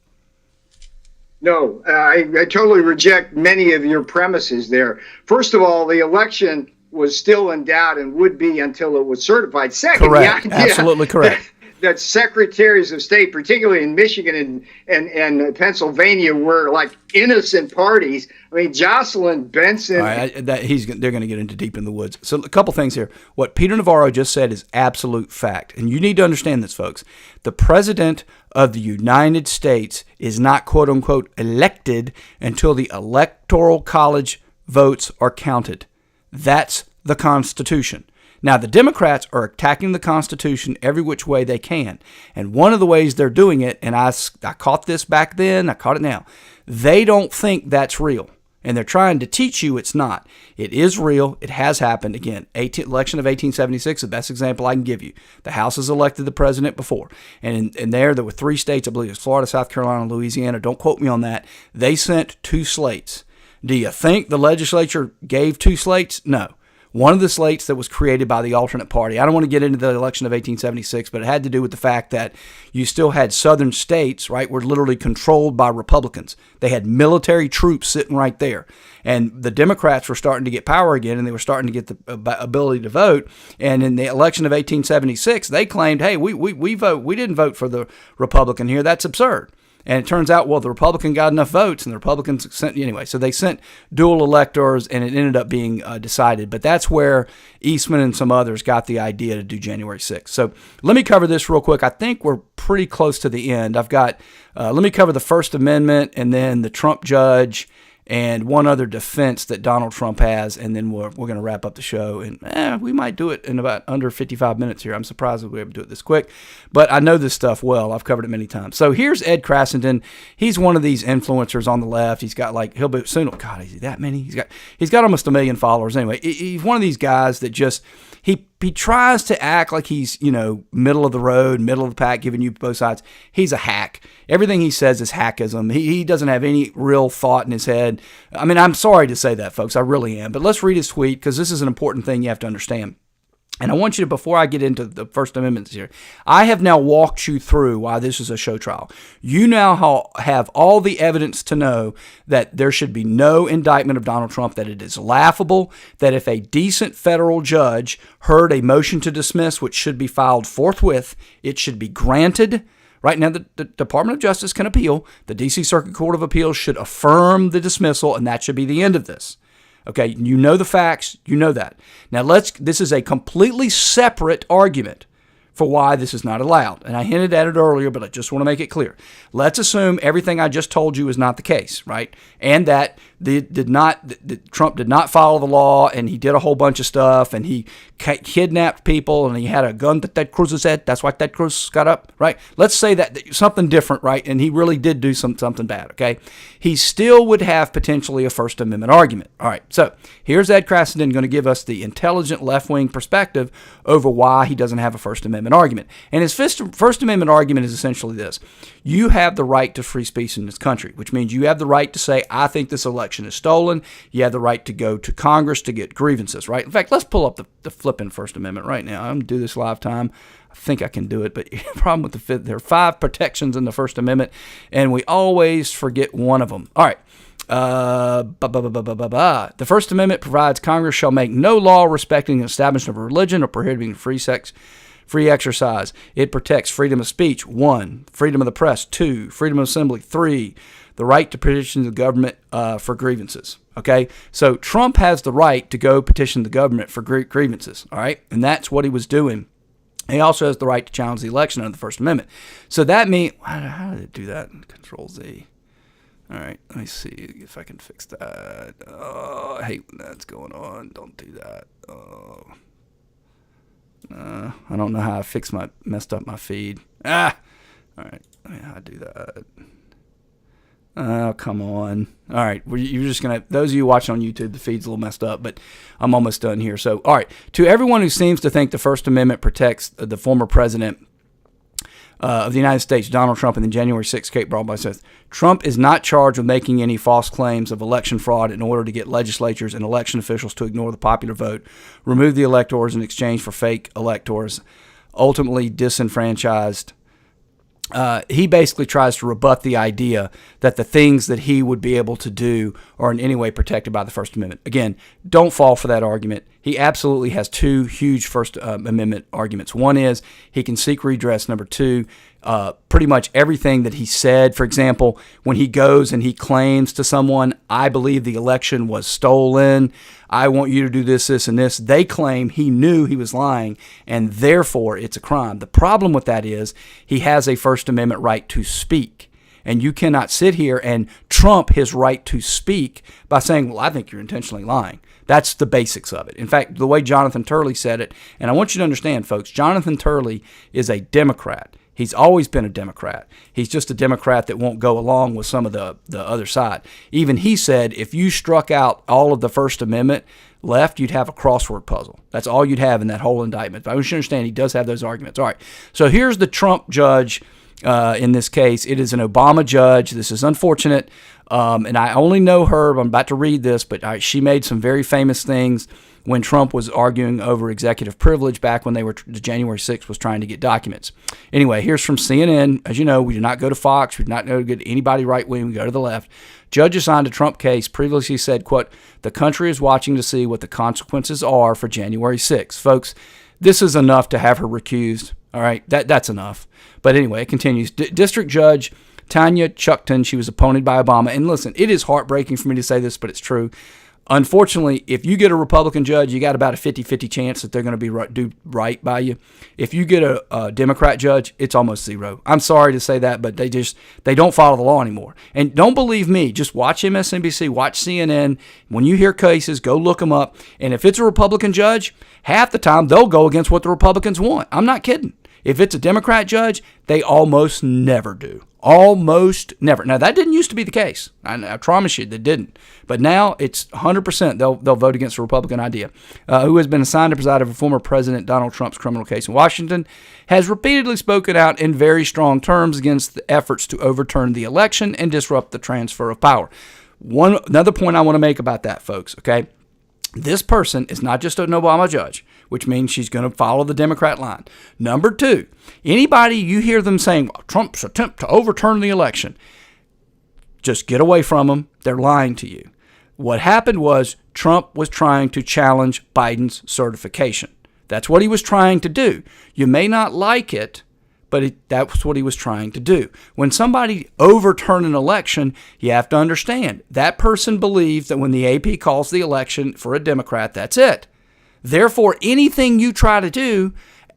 [SPEAKER 6] No, I totally reject many of your premises there. First of all, the election was still in doubt and would be until it was certified. Second,
[SPEAKER 1] correct. Absolutely correct.
[SPEAKER 6] That secretaries of state, particularly in Michigan and Pennsylvania, were like innocent parties. I mean, Jocelyn Benson.
[SPEAKER 1] All right, they're going to get into deep in the woods. So a couple things here. What Peter Navarro just said is absolute fact. And you need to understand this, folks. The president of the United States is not, quote unquote, elected until the Electoral College votes are counted. That's the Constitution. Now, the Democrats are attacking the Constitution every which way they can. And one of the ways they're doing it, and I caught this back then, I caught it now, they don't think that's real. And they're trying to teach you it's not. It is real. It has happened. Again, election of 1876, the best example I can give you. The House has elected the president before. And there were 3 states, I believe it was Florida, South Carolina, and Louisiana. Don't quote me on that. They sent 2 slates. Do you think the legislature gave 2 slates? No. One of the slates that was created by the alternate party. I don't want to get into the election of 1876, but it had to do with the fact that you still had southern states, right, were literally controlled by Republicans. They had military troops sitting right there. And the Democrats were starting to get power again, and they were starting to get the ability to vote. And in the election of 1876, they claimed, hey, we didn't vote for the Republican here. That's absurd. And it turns out, well, the Republican got enough votes, and the Republicans sent, anyway. So they sent dual electors, and it ended up being decided. But that's where Eastman and some others got the idea to do January 6th. So let me cover this real quick. I think we're pretty close to the end. I've got, let me cover the First Amendment, and then the Trump judge, and one other defense that Donald Trump has, and then we're going to wrap up the show. And we might do it in about under 55 minutes here. I'm surprised that we're able to do it this quick, but I know this stuff well. I've covered it many times. So here's Ed Crassenden. He's one of these influencers on the left. He's got he'll be soon. Oh God, is he that many? He's got almost 1 million followers. Anyway, he's one of these guys that just he tries to act like he's, middle of the road, middle of the pack, giving you both sides. He's a hack. Everything he says is hackism. He doesn't have any real thought in his head. I mean, I'm sorry to say that, folks. I really am. But let's read his tweet, because this is an important thing you have to understand. And I want you to, before I get into the First Amendment here, I have now walked you through why this is a show trial. You now have all the evidence to know that there should be no indictment of Donald Trump, that it is laughable, that if a decent federal judge heard a motion to dismiss, which should be filed forthwith, it should be granted. Right now, the Department of Justice can appeal. The D.C. Circuit Court of Appeals should affirm the dismissal, and that should be the end of this. Okay, you know the facts, you know that. Now this is a completely separate argument for why this is not allowed. And I hinted at it earlier, but I just want to make it clear. Let's assume everything I just told you is not the case, right? And that Trump did not follow the law, and he did a whole bunch of stuff, and he kidnapped people, and he had a gun to Ted Cruz's head. That's why Ted Cruz got up, right? Let's say that something different, right? And he really did do something bad, okay? He still would have potentially a First Amendment argument. All right, so here's Ed Crassenden going to give us the intelligent left-wing perspective over why he doesn't have a First Amendment argument. And his First Amendment argument is essentially this. You have the right to free speech in this country, which means you have the right to say, I think this election is stolen. You have the right to go to Congress to get grievances, right? In fact, let's pull up the flipping First Amendment right now. I'm going to do this live time. I think I can do it, but the problem with the fifth, there are 5 protections in the First Amendment, and we always forget one of them. All right. The First Amendment provides Congress shall make no law respecting the establishment of religion or prohibiting free exercise. It protects freedom of speech, 1, freedom of the press, 2, freedom of assembly, 3, the right to petition the government for grievances. Okay, so Trump has the right to go petition the government for grievances. All right, and that's what he was doing. He also has the right to challenge the election under the First Amendment. So that means, how did it do that? Control Z. All right, let me see if I can fix that. Oh, I hate when that's going on. Don't do that. Oh. I don't know how I messed up my feed. All right, how I do that. Oh, come on. All right, you're just going to, those of you watching on YouTube, the feed's a little messed up, but I'm almost done here. So, all right, to everyone who seems to think the First Amendment protects the former president of the United States, Donald Trump, and the January 6th Kate Broadbent says, Trump is not charged with making any false claims of election fraud in order to get legislatures and election officials to ignore the popular vote, remove the electors in exchange for fake electors, ultimately disenfranchised. He basically tries to rebut the idea that the things that he would be able to do are in any way protected by the First Amendment. Again, don't fall for that argument. He absolutely has 2 huge First Amendment arguments. One is he can seek redress. Number 2, pretty much everything that he said, for example, when he goes and he claims to someone, I believe the election was stolen, I want you to do this, this, and this, they claim he knew he was lying, and therefore it's a crime. The problem with that is he has a First Amendment right to speak. And you cannot sit here and trump his right to speak by saying, well, I think you're intentionally lying. That's the basics of it. In fact, the way Jonathan Turley said it, and I want you to understand, folks, Jonathan Turley is a Democrat. He's always been a Democrat. He's just a Democrat that won't go along with some of the other side. Even he said if you struck out all of the First Amendment left, you'd have a crossword puzzle. That's all you'd have in that whole indictment. But I want you to understand he does have those arguments. All right, so here's the Trump judge in this case. It is an Obama judge. This is unfortunate, and I only know her. I'm about to read this, but she made some very famous things when Trump was arguing over executive privilege back when the January 6th was trying to get documents. Anyway, here's from CNN. As you know, we do not go to Fox. We do not go to anybody right-wing. We go to the left. Judge assigned to Trump case previously said, quote, the country is watching to see what the consequences are for January 6th. Folks, this is enough to have her recused. All right, that's enough. But anyway, it continues. District Judge Tanya Chuckton, she was appointed by Obama. And listen, it is heartbreaking for me to say this, but it's true. Unfortunately, if you get a Republican judge, you got about a 50-50 chance that they're going to do right by you. If you get a Democrat judge, it's almost 0. I'm sorry to say that, but they don't follow the law anymore. And don't believe me. Just watch MSNBC, watch CNN. When you hear cases, go look them up. And if it's a Republican judge, half the time they'll go against what the Republicans want. I'm not kidding. If it's a Democrat judge, they almost never do. Almost never. Now, that didn't used to be the case. I promise you, that didn't. But now it's 100% they'll vote against the Republican idea. Who has been assigned to preside over former President Donald Trump's criminal case in Washington, has repeatedly spoken out in very strong terms against the efforts to overturn the election and disrupt the transfer of power. Another point I want to make about that, folks, okay? This person is not just an Obama judge, which means she's going to follow the Democrat line. Number 2, anybody you hear them saying, well, Trump's attempt to overturn the election, just get away from them. They're lying to you. What happened was Trump was trying to challenge Biden's certification. That's what he was trying to do. You may not like it, but that's what he was trying to do. When somebody overturns an election, you have to understand that person believes that when the AP calls the election for a Democrat, that's it. Therefore, anything you try to do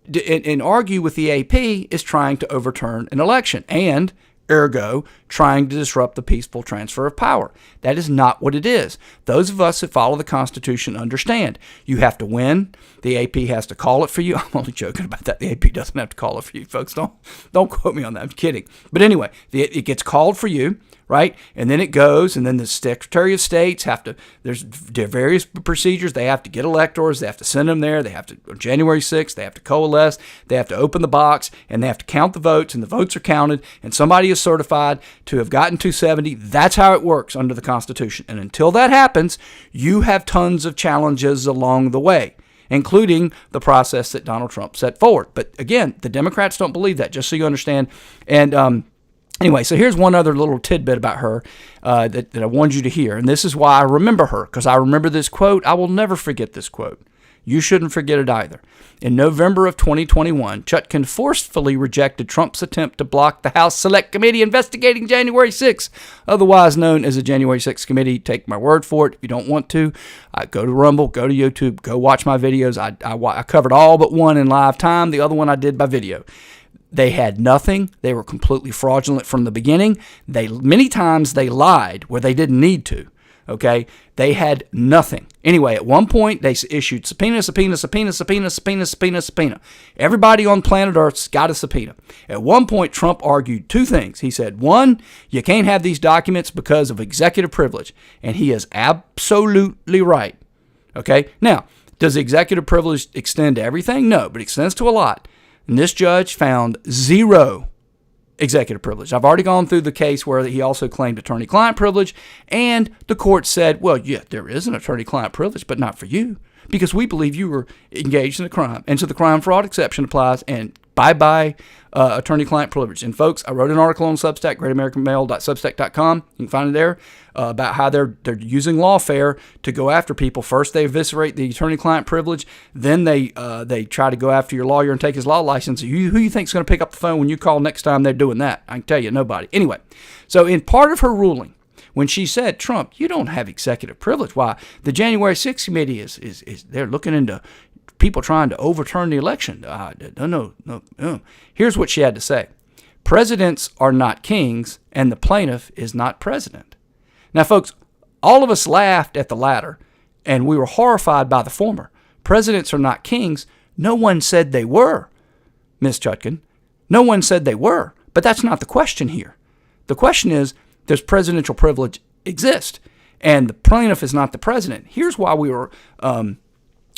[SPEAKER 1] and argue with the AP is trying to overturn an election and, ergo, trying to disrupt the peaceful transfer of power. That is not what it is. Those of us that follow the Constitution understand. You have to win. The AP has to call it for you. I'm only joking about that. The AP doesn't have to call it for you, folks. Don't quote me on that. I'm kidding. But anyway, it gets called for you, right? And then it goes, and then the Secretary of States have to, there are various procedures. They have to get electors. They have to send them there. They have to, on January 6th, they have to coalesce. They have to open the box, and they have to count the votes, and the votes are counted, and somebody is certified to have gotten 270. That's how it works under the Constitution. And until that happens, you have tons of challenges along the way, including the process that Donald Trump set forward. But again, the Democrats don't believe that, just so you understand. And anyway, so here's one other little tidbit about her that I wanted you to hear. And this is why I remember her, because I remember this quote. I will never forget this quote. You shouldn't forget it either. In November of 2021, Chutkan forcefully rejected Trump's attempt to block the House Select Committee investigating January 6th, otherwise known as the January 6th Committee. Take my word for it. If you don't want to, go to Rumble, go to YouTube, go watch my videos. I covered all but one in live time. The other one I did by video. They had nothing. They were completely fraudulent from the beginning. Many times they lied where they didn't need to. Okay, they had nothing. Anyway, at one point they issued subpoena. Everybody on planet Earth's got a subpoena. At one point, Trump argued two things. He said, one, you can't have these documents because of executive privilege, and he is absolutely right. Okay, now, does the executive privilege extend to everything? No, but it extends to a lot. And this judge found zero executive privilege. I've already gone through the case where he also claimed attorney-client privilege, and the court said, well, yeah, there is an attorney-client privilege, but not for you, because we believe you were engaged in a crime. And so the crime fraud exception applies, and bye-bye attorney-client privilege. And folks, I wrote an article on Substack, greatamericanmail.substack.com. You can find it there, about how they're using lawfare to go after people. First, they eviscerate the attorney-client privilege. Then they try to go after your lawyer and take his law license. Who you think is going to pick up the phone when you call next time they're doing that? I can tell you, nobody. Anyway, so in part of her ruling, when she said, Trump, you don't have executive privilege. Why? The January 6th committee is they're looking into people trying to overturn the election. No. Here's what she had to say. Presidents are not kings, and the plaintiff is not president. Now, folks, all of us laughed at the latter, and we were horrified by the former. Presidents are not kings. No one said they were, Ms. Chutkan. No one said they were. But that's not the question here. The question is, does presidential privilege exist? And the plaintiff is not the president. Here's why we were...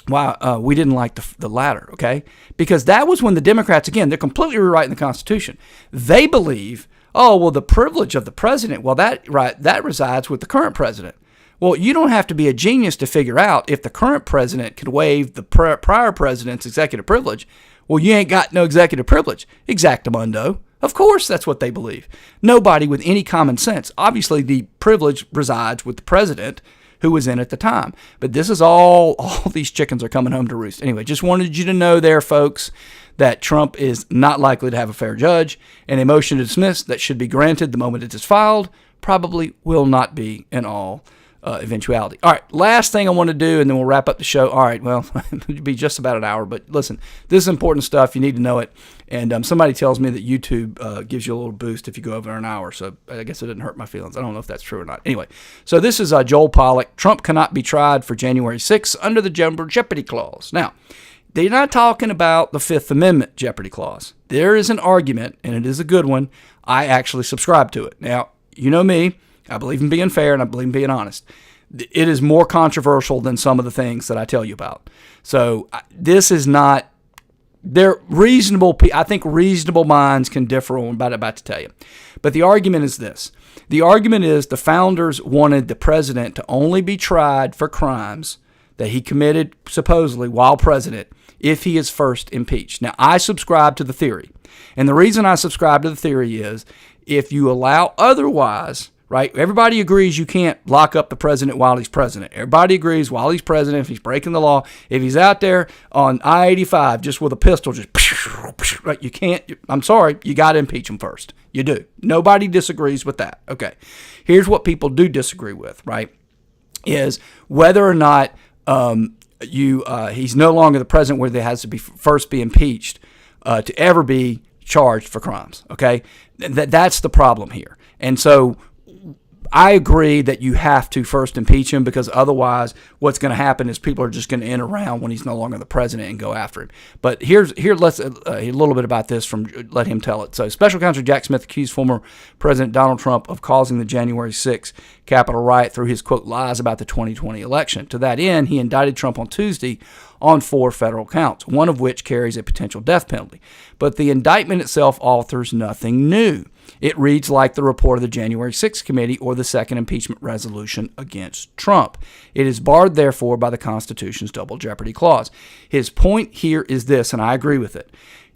[SPEAKER 1] we didn't like the latter, okay? Because that was when the Democrats, again, they're completely rewriting the Constitution. They believe, the privilege of the president, that resides with the current president. Well, you don't have to be a genius to figure out if the current president could waive the prior president's executive privilege. Well, you ain't got no executive privilege. Exactamundo. Of course, that's what they believe. Nobody with any common sense. Obviously, the privilege resides with the president who was in at the time. But this is all these chickens are coming home to roost. Anyway, just wanted you to know there, folks, that Trump is not likely to have a fair judge, and a motion to dismiss that should be granted the moment it is filed probably will not be in all eventuality. All right, last thing I want to do, and then we'll wrap up the show. All right, well, it'll be just about an hour, but listen, this is important stuff. You need to know it. And somebody tells me that YouTube gives you a little boost if you go over an hour, so I guess it didn't hurt my feelings. I don't know if that's true or not. Anyway, so this is Joel Pollack. Trump cannot be tried for January 6th under the Jeopardy Clause. Now, they're not talking about the Fifth Amendment Jeopardy Clause. There is an argument, and it is a good one. I actually subscribe to it. Now, you know me. I believe in being fair, and I believe in being honest. It is more controversial than some of the things that I tell you about. So this is not... They're reasonable. I think reasonable minds can differ on what I'm about to tell you. But the argument is this. The argument is the founders wanted the president to only be tried for crimes that he committed supposedly while president if he is first impeached. Now, I subscribe to the theory. And the reason I subscribe to the theory is if you allow otherwise... Right? Everybody agrees you can't lock up the president while he's president. Everybody agrees while he's president, if he's breaking the law, if he's out there on I-85 just with a pistol, right? You can't, I'm sorry, you got to impeach him first. You do. Nobody disagrees with that. Okay. Here's what people do disagree with, right? Is whether or not he's no longer the president where there has to be first be impeached to ever be charged for crimes. Okay, that's the problem here. And so I agree that you have to first impeach him, because otherwise what's going to happen is people are just going to enter around when he's no longer the president and go after him. But let's a little bit about this from let him tell it. So Special Counsel Jack Smith accused former President Donald Trump of causing the January 6th Capitol riot through his, quote, lies about the 2020 election. To that end, he indicted Trump on Tuesday on 4 federal counts, one of which carries a potential death penalty. But the indictment itself authors nothing new. It reads like the report of the January 6th committee or the second impeachment resolution against Trump. It is barred, therefore, by the Constitution's double jeopardy clause. His point here is this, and I agree with it.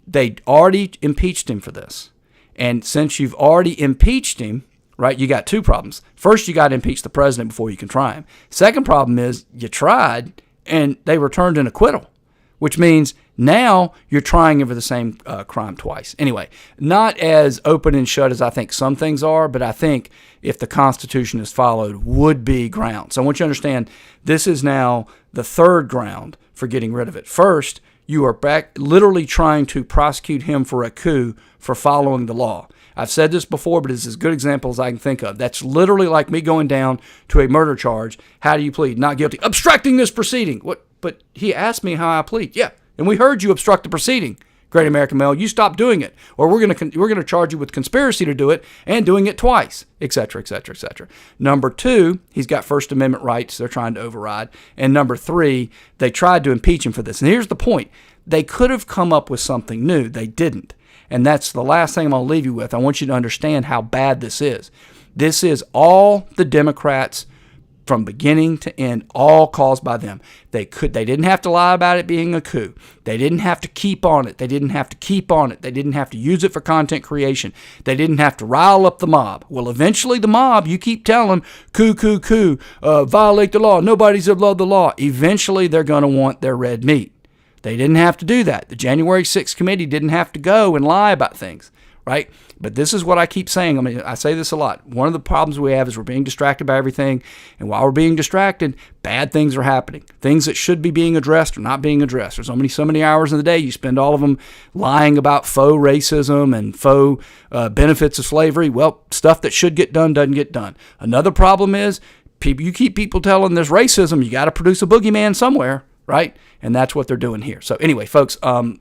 [SPEAKER 1] They already impeached him for this. And since you've already impeached him, right, you got 2 problems. First, you got to impeach the president before you can try him. Second problem is you tried and they returned an acquittal, which means now you're trying him for the same crime twice. Anyway, not as open and shut as I think some things are, but I think if the Constitution is followed, would be ground. So I want you to understand, this is now the 3rd ground for getting rid of it. First, you are back literally trying to prosecute him for a coup for following the law. I've said this before, but it's as good example as I can think of. That's literally like me going down to a murder charge. How do you plead? Not guilty. Obstructing this proceeding. What? But he asked me how I plead. Yeah. And we heard you obstruct the proceeding, Great American Male. You stop doing it, or we're gonna charge you with conspiracy to do it and doing it twice, etc., etc., etc. Number 2, he's got First Amendment rights they're trying to override, and number 3, they tried to impeach him for this. And here's the point: they could have come up with something new. They didn't, and that's the last thing I'm gonna leave you with. I want you to understand how bad this is. This is all the Democrats, from beginning to end, all caused by them. They didn't have to lie about it being a coup. They didn't have to keep on it. They didn't have to keep on it. They didn't have to use it for content creation. They didn't have to rile up the mob. Well, eventually the mob, you keep telling them, coup, violate the law. Nobody's above the law. Eventually they're going to want their red meat. They didn't have to do that. The January 6th committee didn't have to go and lie about things, right? But this is what I keep saying. I mean, I say this a lot. One of the problems we have is we're being distracted by everything. And while we're being distracted, bad things are happening. Things that should be being addressed are not being addressed. There's so many hours in the day. You spend all of them lying about faux racism and faux benefits of slavery. Well, stuff that should get done doesn't get done. Another problem is you keep people telling there's racism. You got to produce a boogeyman somewhere, right? And that's what they're doing here. So anyway, folks, I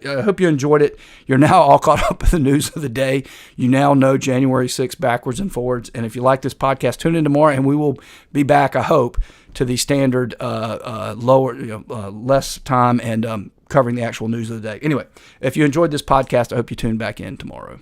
[SPEAKER 1] hope you enjoyed it. You're now all caught up with the news of the day. You now know January 6th backwards and forwards. And if you like this podcast, tune in tomorrow, and we will be back, I hope, to the standard less time and covering the actual news of the day. Anyway, if you enjoyed this podcast, I hope you tune back in tomorrow.